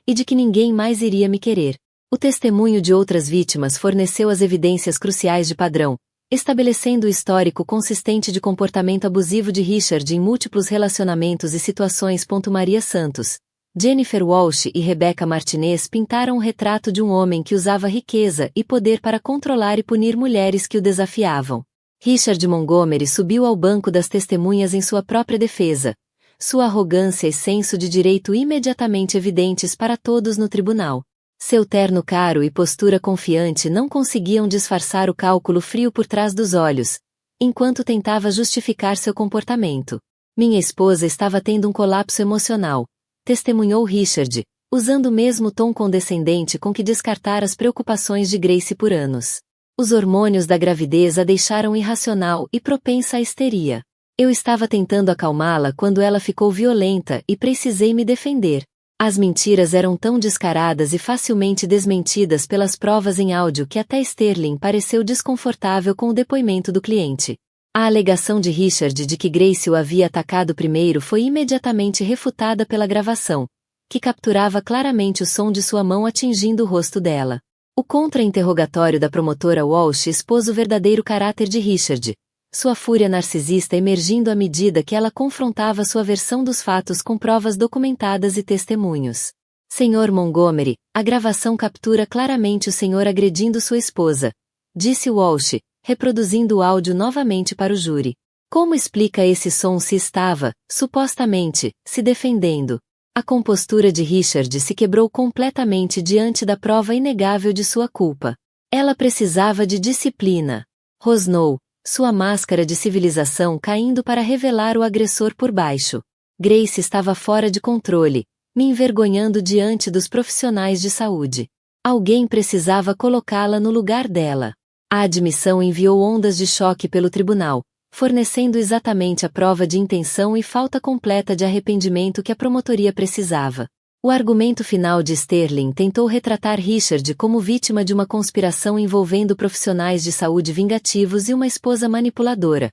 e de que ninguém mais iria me querer. O testemunho de outras vítimas forneceu as evidências cruciais de padrão, estabelecendo o histórico consistente de comportamento abusivo de Richard em múltiplos relacionamentos e situações. Maria Santos, Jennifer Walsh e Rebecca Martinez pintaram o retrato de um homem que usava riqueza e poder para controlar e punir mulheres que o desafiavam. Richard Montgomery subiu ao banco das testemunhas em sua própria defesa, sua arrogância e senso de direito imediatamente evidentes para todos no tribunal. Seu terno caro e postura confiante não conseguiam disfarçar o cálculo frio por trás dos olhos, enquanto tentava justificar seu comportamento. Minha esposa estava tendo um colapso emocional, testemunhou Richard, usando o mesmo tom condescendente com que descartara as preocupações de Grace por anos. Os hormônios da gravidez a deixaram irracional e propensa à histeria. Eu estava tentando acalmá-la quando ela ficou violenta e precisei me defender. As mentiras eram tão descaradas e facilmente desmentidas pelas provas em áudio que até Sterling pareceu desconfortável com o depoimento do cliente. A alegação de Richard de que Grace o havia atacado primeiro foi imediatamente refutada pela gravação, que capturava claramente o som de sua mão atingindo o rosto dela. O contra-interrogatório da promotora Walsh expôs o verdadeiro caráter de Richard, sua fúria narcisista emergindo à medida que ela confrontava sua versão dos fatos com provas documentadas e testemunhos. Senhor Montgomery, a gravação captura claramente o senhor agredindo sua esposa, disse Walsh, reproduzindo o áudio novamente para o júri. Como explica esse som se estava, supostamente, se defendendo? A compostura de Richard se quebrou completamente diante da prova inegável de sua culpa. Ela precisava de disciplina. Rosnou, sua máscara de civilização caindo para revelar o agressor por baixo. Grace estava fora de controle, me envergonhando diante dos profissionais de saúde. Alguém precisava colocá-la no lugar dela. A admissão enviou ondas de choque pelo tribunal, fornecendo exatamente a prova de intenção e falta completa de arrependimento que a promotoria precisava. O argumento final de Sterling tentou retratar Richard como vítima de uma conspiração envolvendo profissionais de saúde vingativos e uma esposa manipuladora.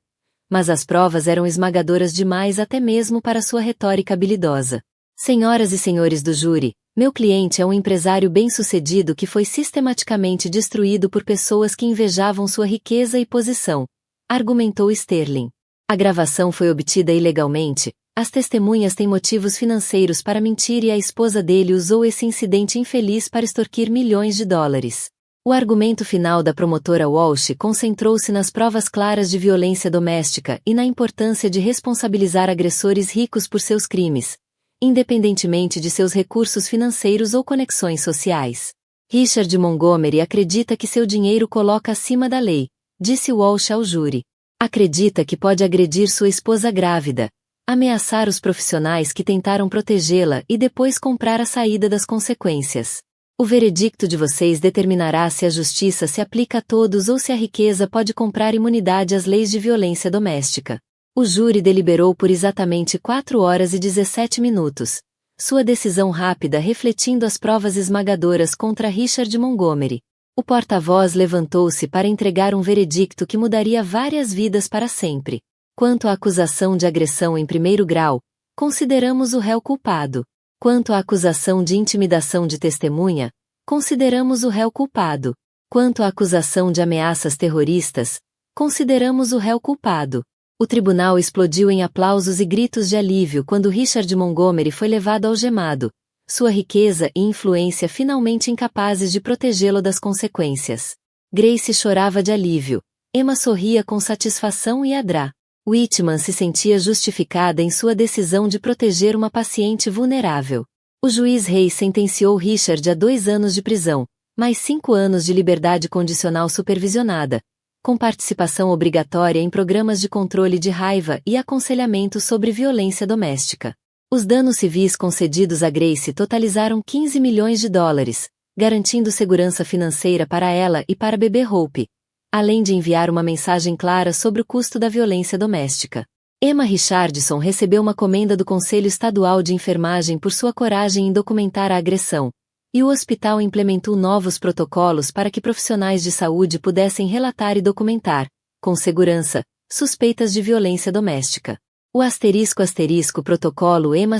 Mas as provas eram esmagadoras demais até mesmo para sua retórica habilidosa. Senhoras e senhores do júri, meu cliente é um empresário bem-sucedido que foi sistematicamente destruído por pessoas que invejavam sua riqueza e posição, argumentou Sterling. A gravação foi obtida ilegalmente. As testemunhas têm motivos financeiros para mentir e a esposa dele usou esse incidente infeliz para extorquir milhões de dólares. O argumento final da promotora Walsh concentrou-se nas provas claras de violência doméstica e na importância de responsabilizar agressores ricos por seus crimes, independentemente de seus recursos financeiros ou conexões sociais. Richard Montgomery acredita que seu dinheiro coloca acima da lei, disse Walsh ao júri. Acredita que pode agredir sua esposa grávida, ameaçar os profissionais que tentaram protegê-la e depois comprar a saída das consequências. O veredicto de vocês determinará se a justiça se aplica a todos ou se a riqueza pode comprar imunidade às leis de violência doméstica. O júri deliberou por exatamente 4 horas e 17 minutos. Sua decisão rápida refletindo as provas esmagadoras contra Richard Montgomery. O porta-voz levantou-se para entregar um veredicto que mudaria várias vidas para sempre. Quanto à acusação de agressão em primeiro grau, consideramos o réu culpado. Quanto à acusação de intimidação de testemunha, consideramos o réu culpado. Quanto à acusação de ameaças terroristas, consideramos o réu culpado. O tribunal explodiu em aplausos e gritos de alívio quando Richard Montgomery foi levado algemado, sua riqueza e influência finalmente incapazes de protegê-lo das consequências. Grace chorava de alívio. Emma sorria com satisfação e Adra. Whitman se sentia justificada em sua decisão de proteger uma paciente vulnerável. O juiz Rey sentenciou Richard a 2 anos de prisão, mais 5 anos de liberdade condicional supervisionada, com participação obrigatória em programas de controle de raiva e aconselhamento sobre violência doméstica. Os danos civis concedidos a Grace totalizaram 15 milhões de dólares, garantindo segurança financeira para ela e para a bebê Hope, além de enviar uma mensagem clara sobre o custo da violência doméstica. Emma Richardson recebeu uma comenda do Conselho Estadual de Enfermagem por sua coragem em documentar a agressão, e o hospital implementou novos protocolos para que profissionais de saúde pudessem relatar e documentar, com segurança, suspeitas de violência doméstica. O protocolo Emma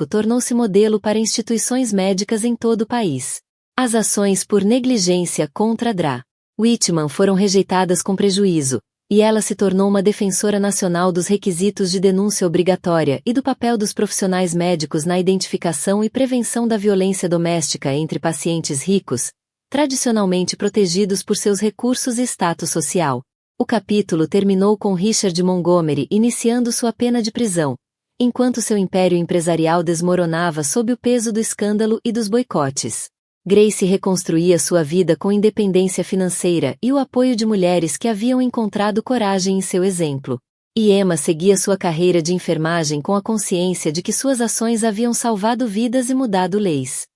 tornou-se modelo para instituições médicas em todo o país. As ações por negligência contra Dra. Whitman foram rejeitadas com prejuízo, e ela se tornou uma defensora nacional dos requisitos de denúncia obrigatória e do papel dos profissionais médicos na identificação e prevenção da violência doméstica entre pacientes ricos, tradicionalmente protegidos por seus recursos e status social. O capítulo terminou com Richard Montgomery iniciando sua pena de prisão, enquanto seu império empresarial desmoronava sob o peso do escândalo e dos boicotes. Grace reconstruía sua vida com independência financeira e o apoio de mulheres que haviam encontrado coragem em seu exemplo. E Emma seguia sua carreira de enfermagem com a consciência de que suas ações haviam salvado vidas e mudado leis.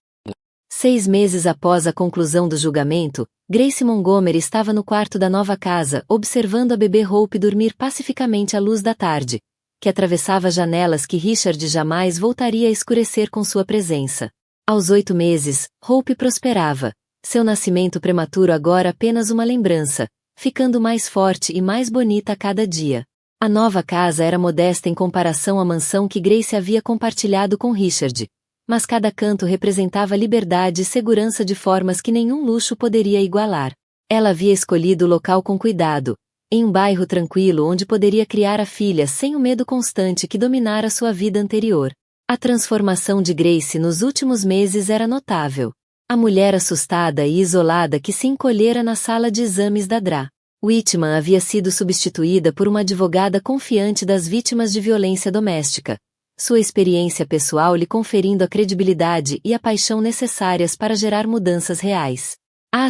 6 meses após a conclusão do julgamento, Grace Montgomery estava no quarto da nova casa, observando a bebê Hope dormir pacificamente à luz da tarde, que atravessava janelas que Richard jamais voltaria a escurecer com sua presença. Aos 8 meses, Hope prosperava, seu nascimento prematuro agora apenas uma lembrança, ficando mais forte e mais bonita a cada dia. A nova casa era modesta em comparação à mansão que Grace havia compartilhado com Richard, mas cada canto representava liberdade e segurança de formas que nenhum luxo poderia igualar. Ela havia escolhido o local com cuidado, em um bairro tranquilo onde poderia criar a filha sem o medo constante que dominara sua vida anterior. A transformação de Grace nos últimos meses era notável. A mulher assustada e isolada que se encolhera na sala de exames da Dra. Whitman havia sido substituída por uma advogada confiante das vítimas de violência doméstica, sua experiência pessoal lhe conferindo a credibilidade e a paixão necessárias para gerar mudanças reais. A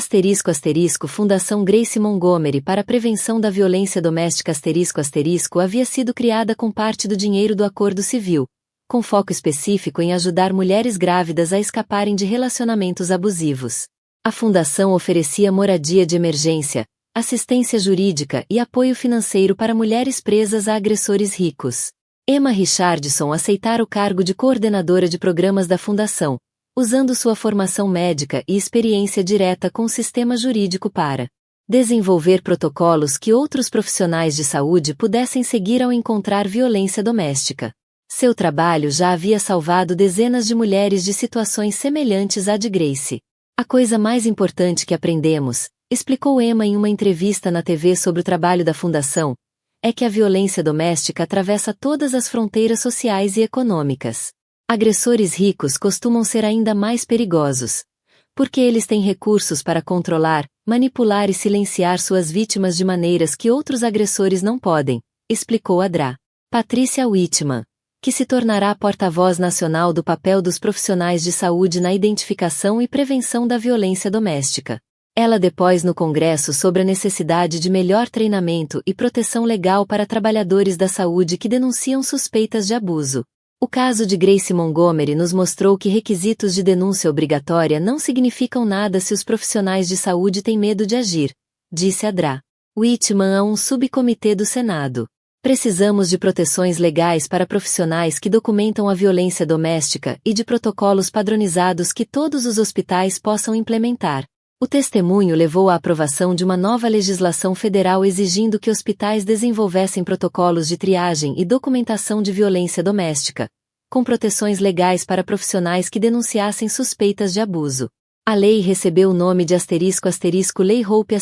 Fundação Grace Montgomery para a Prevenção da Violência Doméstica havia sido criada com parte do dinheiro do Acordo Civil, com foco específico em ajudar mulheres grávidas a escaparem de relacionamentos abusivos. A fundação oferecia moradia de emergência, assistência jurídica e apoio financeiro para mulheres presas a agressores ricos. Emma Richardson aceitara o cargo de coordenadora de programas da fundação, usando sua formação médica e experiência direta com o sistema jurídico para desenvolver protocolos que outros profissionais de saúde pudessem seguir ao encontrar violência doméstica. Seu trabalho já havia salvado dezenas de mulheres de situações semelhantes à de Grace. A coisa mais importante que aprendemos, explicou Emma em uma entrevista na TV sobre o trabalho da fundação, é que a violência doméstica atravessa todas as fronteiras sociais e econômicas. Agressores ricos costumam ser ainda mais perigosos, porque eles têm recursos para controlar, manipular e silenciar suas vítimas de maneiras que outros agressores não podem, explicou a Dra. Patricia Whitman, que se tornará a porta-voz nacional do papel dos profissionais de saúde na identificação e prevenção da violência doméstica. Ela depôs no Congresso sobre a necessidade de melhor treinamento e proteção legal para trabalhadores da saúde que denunciam suspeitas de abuso. O caso de Grace Montgomery nos mostrou que requisitos de denúncia obrigatória não significam nada se os profissionais de saúde têm medo de agir, disse a Dra. Whitman a um subcomitê do Senado. Precisamos de proteções legais para profissionais que documentam a violência doméstica e de protocolos padronizados que todos os hospitais possam implementar. O testemunho levou à aprovação de uma nova legislação federal exigindo que hospitais desenvolvessem protocolos de triagem e documentação de violência doméstica, com proteções legais para profissionais que denunciassem suspeitas de abuso. A lei recebeu o nome de Lei Hope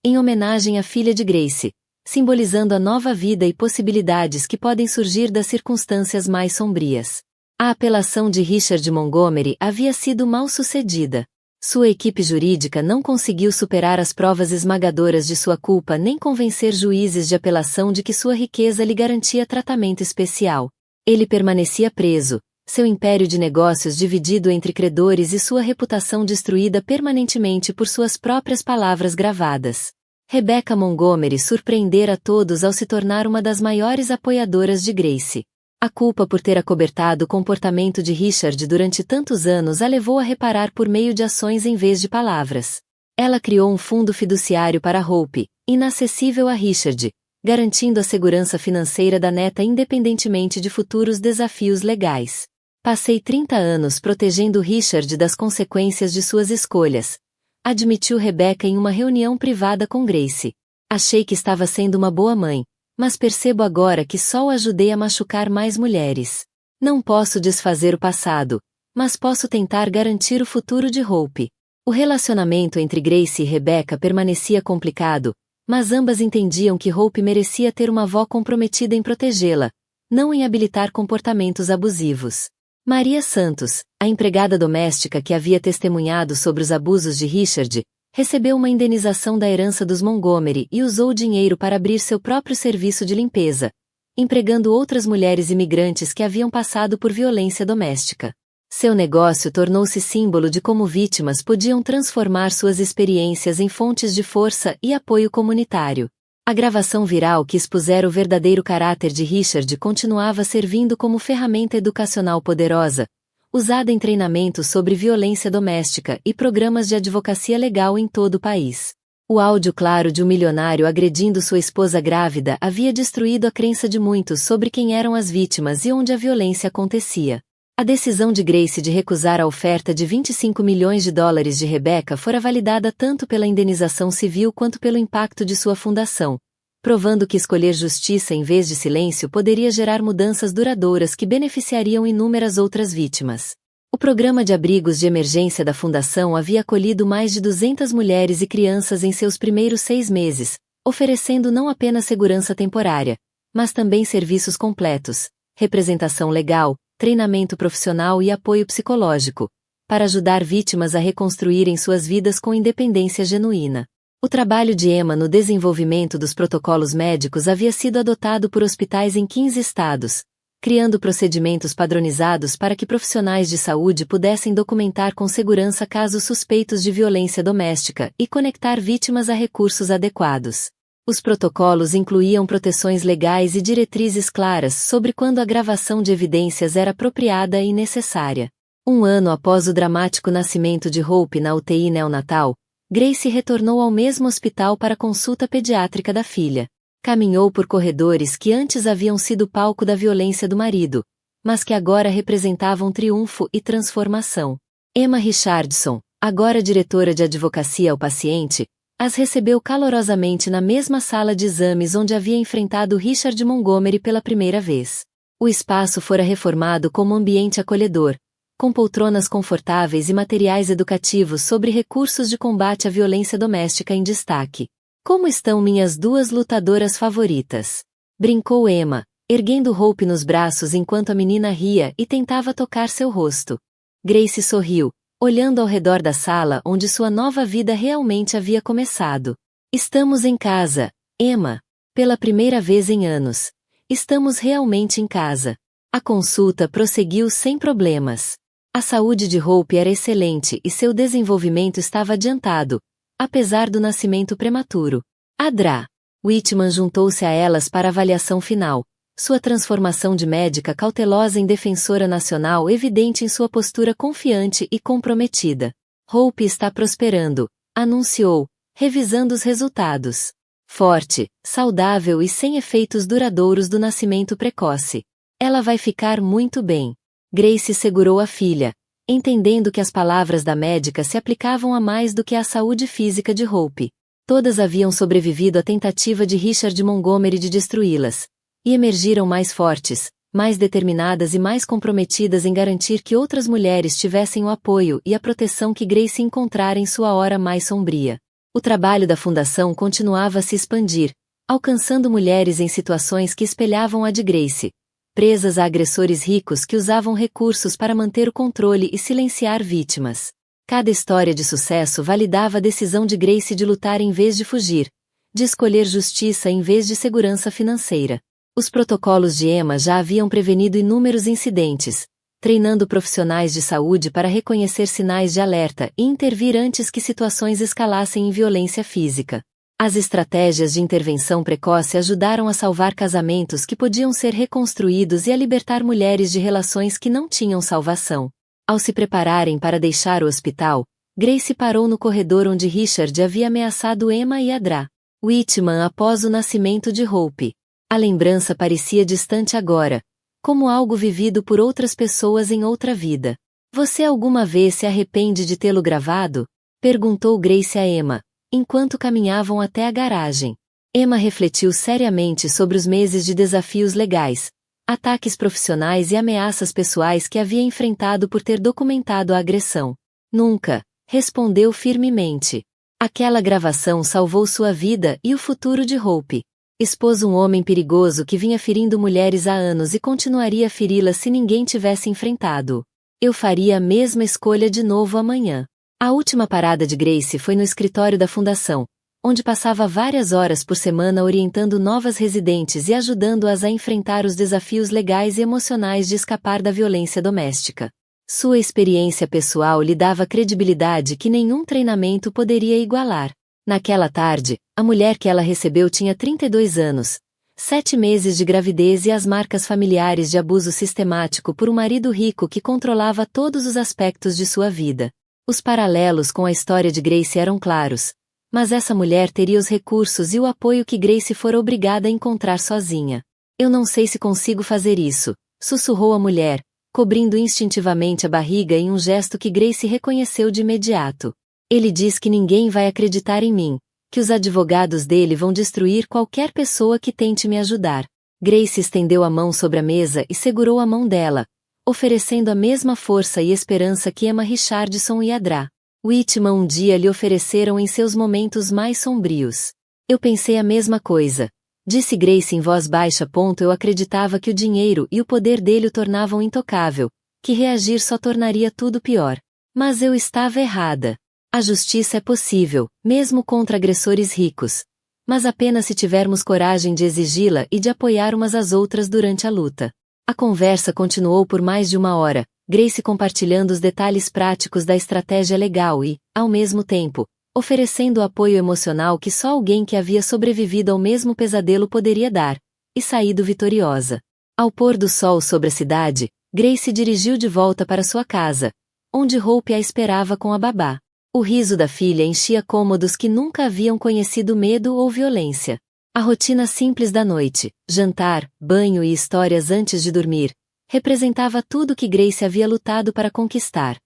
em homenagem à filha de Grace, simbolizando a nova vida e possibilidades que podem surgir das circunstâncias mais sombrias. A apelação de Richard Montgomery havia sido mal sucedida. Sua equipe jurídica não conseguiu superar as provas esmagadoras de sua culpa nem convencer juízes de apelação de que sua riqueza lhe garantia tratamento especial. Ele permanecia preso, seu império de negócios dividido entre credores e sua reputação destruída permanentemente por suas próprias palavras gravadas. Rebecca Montgomery surpreendera a todos ao se tornar uma das maiores apoiadoras de Grace. A culpa por ter acobertado o comportamento de Richard durante tantos anos a levou a reparar por meio de ações em vez de palavras. Ela criou um fundo fiduciário para Hope, inacessível a Richard, garantindo a segurança financeira da neta independentemente de futuros desafios legais. Passei 30 anos protegendo Richard das consequências de suas escolhas, admitiu Rebecca em uma reunião privada com Grace. Achei que estava sendo uma boa mãe, mas percebo agora que só o ajudei a machucar mais mulheres. Não posso desfazer o passado, mas posso tentar garantir o futuro de Hope. O relacionamento entre Grace e Rebecca permanecia complicado, mas ambas entendiam que Hope merecia ter uma avó comprometida em protegê-la, não em habilitar comportamentos abusivos. Maria Santos, a empregada doméstica que havia testemunhado sobre os abusos de Richard, recebeu uma indenização da herança dos Montgomery e usou o dinheiro para abrir seu próprio serviço de limpeza, empregando outras mulheres imigrantes que haviam passado por violência doméstica. Seu negócio tornou-se símbolo de como vítimas podiam transformar suas experiências em fontes de força e apoio comunitário. A gravação viral que expusera o verdadeiro caráter de Richard continuava servindo como ferramenta educacional poderosa, usada em treinamentos sobre violência doméstica e programas de advocacia legal em todo o país. O áudio claro de um milionário agredindo sua esposa grávida havia destruído a crença de muitos sobre quem eram as vítimas e onde a violência acontecia. A decisão de Grace de recusar a oferta de $25 milhões de Rebecca fora validada tanto pela indenização civil quanto pelo impacto de sua fundação, provando que escolher justiça em vez de silêncio poderia gerar mudanças duradouras que beneficiariam inúmeras outras vítimas. O programa de abrigos de emergência da Fundação havia acolhido mais de 200 mulheres e crianças em seus primeiros 6 meses, oferecendo não apenas segurança temporária, mas também serviços completos, representação legal, treinamento profissional e apoio psicológico, para ajudar vítimas a reconstruírem suas vidas com independência genuína. O trabalho de Emma no desenvolvimento dos protocolos médicos havia sido adotado por hospitais em 15 estados, criando procedimentos padronizados para que profissionais de saúde pudessem documentar com segurança casos suspeitos de violência doméstica e conectar vítimas a recursos adequados. Os protocolos incluíam proteções legais e diretrizes claras sobre quando a gravação de evidências era apropriada e necessária. 1 ano após o dramático nascimento de Hope na UTI neonatal, Grace retornou ao mesmo hospital para a consulta pediátrica da filha. Caminhou por corredores que antes haviam sido palco da violência do marido, mas que agora representavam triunfo e transformação. Emma Richardson, agora diretora de advocacia ao paciente, as recebeu calorosamente na mesma sala de exames onde havia enfrentado Richard Montgomery pela primeira vez. O espaço fora reformado como ambiente acolhedor, com poltronas confortáveis e materiais educativos sobre recursos de combate à violência doméstica em destaque. Como estão minhas 2 lutadoras favoritas? Brincou Emma, erguendo Hope nos braços enquanto a menina ria e tentava tocar seu rosto. Grace sorriu, olhando ao redor da sala onde sua nova vida realmente havia começado. Estamos em casa, Emma. Pela primeira vez em anos. Estamos realmente em casa. A consulta prosseguiu sem problemas. A saúde de Hope era excelente e seu desenvolvimento estava adiantado, apesar do nascimento prematuro. Adra. Whitman juntou-se a elas para a avaliação final, sua transformação de médica cautelosa em defensora nacional evidente em sua postura confiante e comprometida. Hope está prosperando, anunciou, revisando os resultados. Forte, saudável e sem efeitos duradouros do nascimento precoce. Ela vai ficar muito bem. Grace segurou a filha, entendendo que as palavras da médica se aplicavam a mais do que à saúde física de Hope. Todas haviam sobrevivido à tentativa de Richard Montgomery de destruí-las, e emergiram mais fortes, mais determinadas e mais comprometidas em garantir que outras mulheres tivessem o apoio e a proteção que Grace encontrara em sua hora mais sombria. O trabalho da Fundação continuava a se expandir, alcançando mulheres em situações que espelhavam a de Grace, presas a agressores ricos que usavam recursos para manter o controle e silenciar vítimas. Cada história de sucesso validava a decisão de Grace de lutar em vez de fugir, de escolher justiça em vez de segurança financeira. Os protocolos de Emma já haviam prevenido inúmeros incidentes, treinando profissionais de saúde para reconhecer sinais de alerta e intervir antes que situações escalassem em violência física. As estratégias de intervenção precoce ajudaram a salvar casamentos que podiam ser reconstruídos e a libertar mulheres de relações que não tinham salvação. Ao se prepararem para deixar o hospital, Grace parou no corredor onde Richard havia ameaçado Emma e Adra Whitman após o nascimento de Hope. A lembrança parecia distante agora, como algo vivido por outras pessoas em outra vida. Você alguma vez se arrepende de tê-lo gravado? Perguntou Grace a Emma, enquanto caminhavam até a garagem. Emma refletiu seriamente sobre os meses de desafios legais, ataques profissionais e ameaças pessoais que havia enfrentado por ter documentado a agressão. Nunca, respondeu firmemente. Aquela gravação salvou sua vida e o futuro de Hope. Expôs um homem perigoso que vinha ferindo mulheres há anos e continuaria a feri-las se ninguém tivesse enfrentado. Eu faria a mesma escolha de novo amanhã. A última parada de Grace foi no escritório da fundação, onde passava várias horas por semana orientando novas residentes e ajudando-as a enfrentar os desafios legais e emocionais de escapar da violência doméstica. Sua experiência pessoal lhe dava credibilidade que nenhum treinamento poderia igualar. Naquela tarde, a mulher que ela recebeu tinha 32 anos, 7 meses de gravidez e as marcas familiares de abuso sistemático por um marido rico que controlava todos os aspectos de sua vida. Os paralelos com a história de Grace eram claros, mas essa mulher teria os recursos e o apoio que Grace fora obrigada a encontrar sozinha. Eu não sei se consigo fazer isso, sussurrou a mulher, cobrindo instintivamente a barriga em um gesto que Grace reconheceu de imediato. Ele diz que ninguém vai acreditar em mim, que os advogados dele vão destruir qualquer pessoa que tente me ajudar. Grace estendeu a mão sobre a mesa e segurou a mão dela, oferecendo a mesma força e esperança que Emma Richardson e Adra Whitman um dia lhe ofereceram em seus momentos mais sombrios. Eu pensei a mesma coisa, disse Grace em voz baixa. Eu acreditava que o dinheiro e o poder dele o tornavam intocável, que reagir só tornaria tudo pior. Mas eu estava errada. A justiça é possível, mesmo contra agressores ricos, mas apenas se tivermos coragem de exigi-la e de apoiar umas às outras durante a luta. A conversa continuou por mais de uma hora, Grace compartilhando os detalhes práticos da estratégia legal e, ao mesmo tempo, oferecendo o apoio emocional que só alguém que havia sobrevivido ao mesmo pesadelo poderia dar, e saído vitoriosa. Ao pôr do sol sobre a cidade, Grace dirigiu de volta para sua casa, onde Hope a esperava com a babá. O riso da filha enchia cômodos que nunca haviam conhecido medo ou violência. A rotina simples da noite, jantar, banho e histórias antes de dormir, representava tudo que Grace havia lutado para conquistar.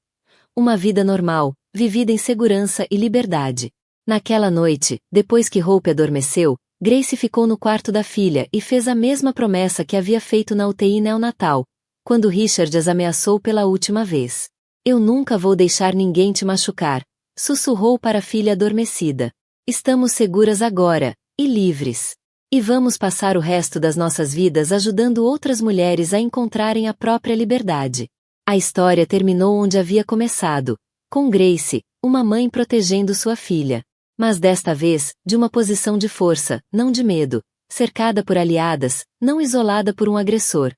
Uma vida normal, vivida em segurança e liberdade. Naquela noite, depois que Hope adormeceu, Grace ficou no quarto da filha e fez a mesma promessa que havia feito na UTI neonatal, quando Richard as ameaçou pela última vez. Eu nunca vou deixar ninguém te machucar, sussurrou para a filha adormecida. Estamos seguras agora, e livres. E vamos passar o resto das nossas vidas ajudando outras mulheres a encontrarem a própria liberdade. A história terminou onde havia começado, com Grace, uma mãe protegendo sua filha. Mas desta vez, de uma posição de força, não de medo, cercada por aliadas, não isolada por um agressor.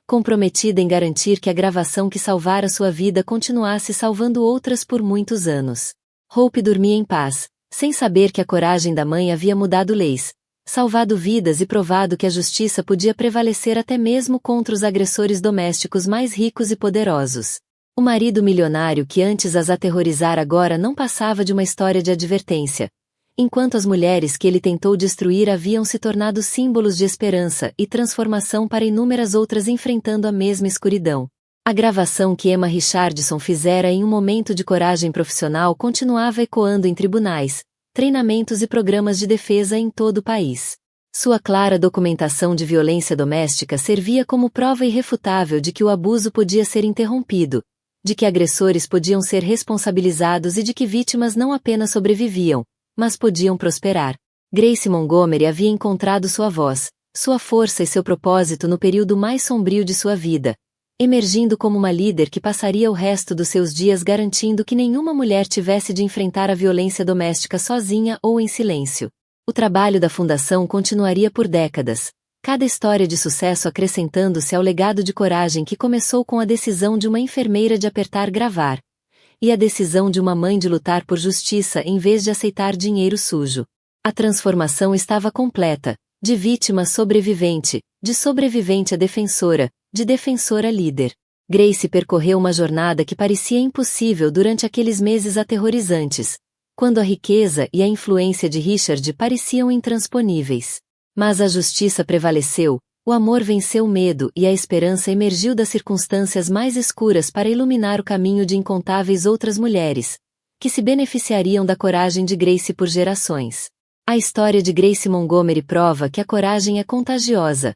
Comprometida em garantir que a gravação que salvara sua vida continuasse salvando outras por muitos anos. Hope dormia em paz, sem saber que a coragem da mãe havia mudado leis, salvado vidas e provado que a justiça podia prevalecer até mesmo contra os agressores domésticos mais ricos e poderosos. O marido milionário que antes as aterrorizara agora não passava de uma história de advertência, enquanto as mulheres que ele tentou destruir haviam se tornado símbolos de esperança e transformação para inúmeras outras enfrentando a mesma escuridão. A gravação que Emma Richardson fizera em um momento de coragem profissional continuava ecoando em tribunais, treinamentos e programas de defesa em todo o país. Sua clara documentação de violência doméstica servia como prova irrefutável de que o abuso podia ser interrompido, de que agressores podiam ser responsabilizados e de que vítimas não apenas sobreviviam, mas podiam prosperar. Grace Montgomery havia encontrado sua voz, sua força e seu propósito no período mais sombrio de sua vida, emergindo como uma líder que passaria o resto dos seus dias garantindo que nenhuma mulher tivesse de enfrentar a violência doméstica sozinha ou em silêncio. O trabalho da Fundação continuaria por décadas, cada história de sucesso acrescentando-se ao legado de coragem que começou com a decisão de uma enfermeira de apertar gravar, e a decisão de uma mãe de lutar por justiça em vez de aceitar dinheiro sujo. A transformação estava completa, de vítima a sobrevivente, de sobrevivente a defensora, de defensora a líder. Grace percorreu uma jornada que parecia impossível durante aqueles meses aterrorizantes, quando a riqueza e a influência de Richard pareciam intransponíveis. Mas a justiça prevaleceu, o amor venceu o medo e a esperança emergiu das circunstâncias mais escuras para iluminar o caminho de incontáveis outras mulheres, que se beneficiariam da coragem de Grace por gerações. A história de Grace Montgomery prova que a coragem é contagiosa.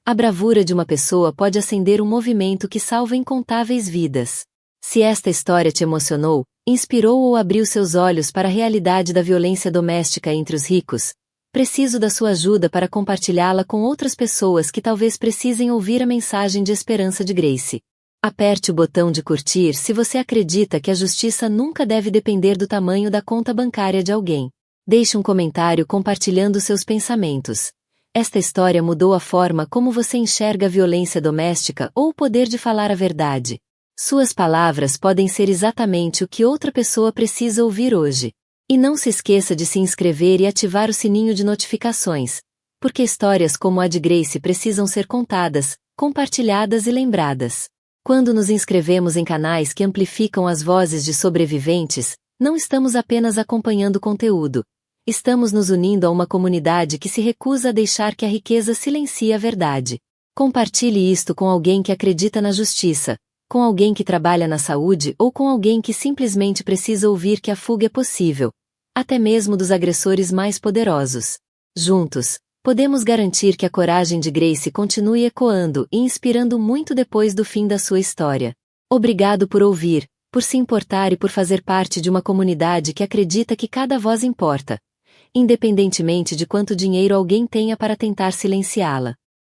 A bravura de uma pessoa pode acender um movimento que salva incontáveis vidas. Se esta história te emocionou, inspirou ou abriu seus olhos para a realidade da violência doméstica entre os ricos, preciso da sua ajuda para compartilhá-la com outras pessoas que talvez precisem ouvir a mensagem de esperança de Grace. Aperte o botão de curtir se você acredita que a justiça nunca deve depender do tamanho da conta bancária de alguém. Deixe um comentário compartilhando seus pensamentos. Esta história mudou a forma como você enxerga a violência doméstica ou o poder de falar a verdade. Suas palavras podem ser exatamente o que outra pessoa precisa ouvir hoje. E não se esqueça de se inscrever e ativar o sininho de notificações, porque histórias como a de Grace precisam ser contadas, compartilhadas e lembradas. Quando nos inscrevemos em canais que amplificam as vozes de sobreviventes, não estamos apenas acompanhando conteúdo. Estamos nos unindo a uma comunidade que se recusa a deixar que a riqueza silencie a verdade. Compartilhe isto com alguém que acredita na justiça, com alguém que trabalha na saúde ou com alguém que simplesmente precisa ouvir que a fuga é possível, até mesmo dos agressores mais poderosos. Juntos, podemos garantir que a coragem de Grace continue ecoando e inspirando muito depois do fim da sua história. Obrigado por ouvir, por se importar e por fazer parte de uma comunidade que acredita que cada voz importa, independentemente de quanto dinheiro alguém tenha para tentar silenciá-la.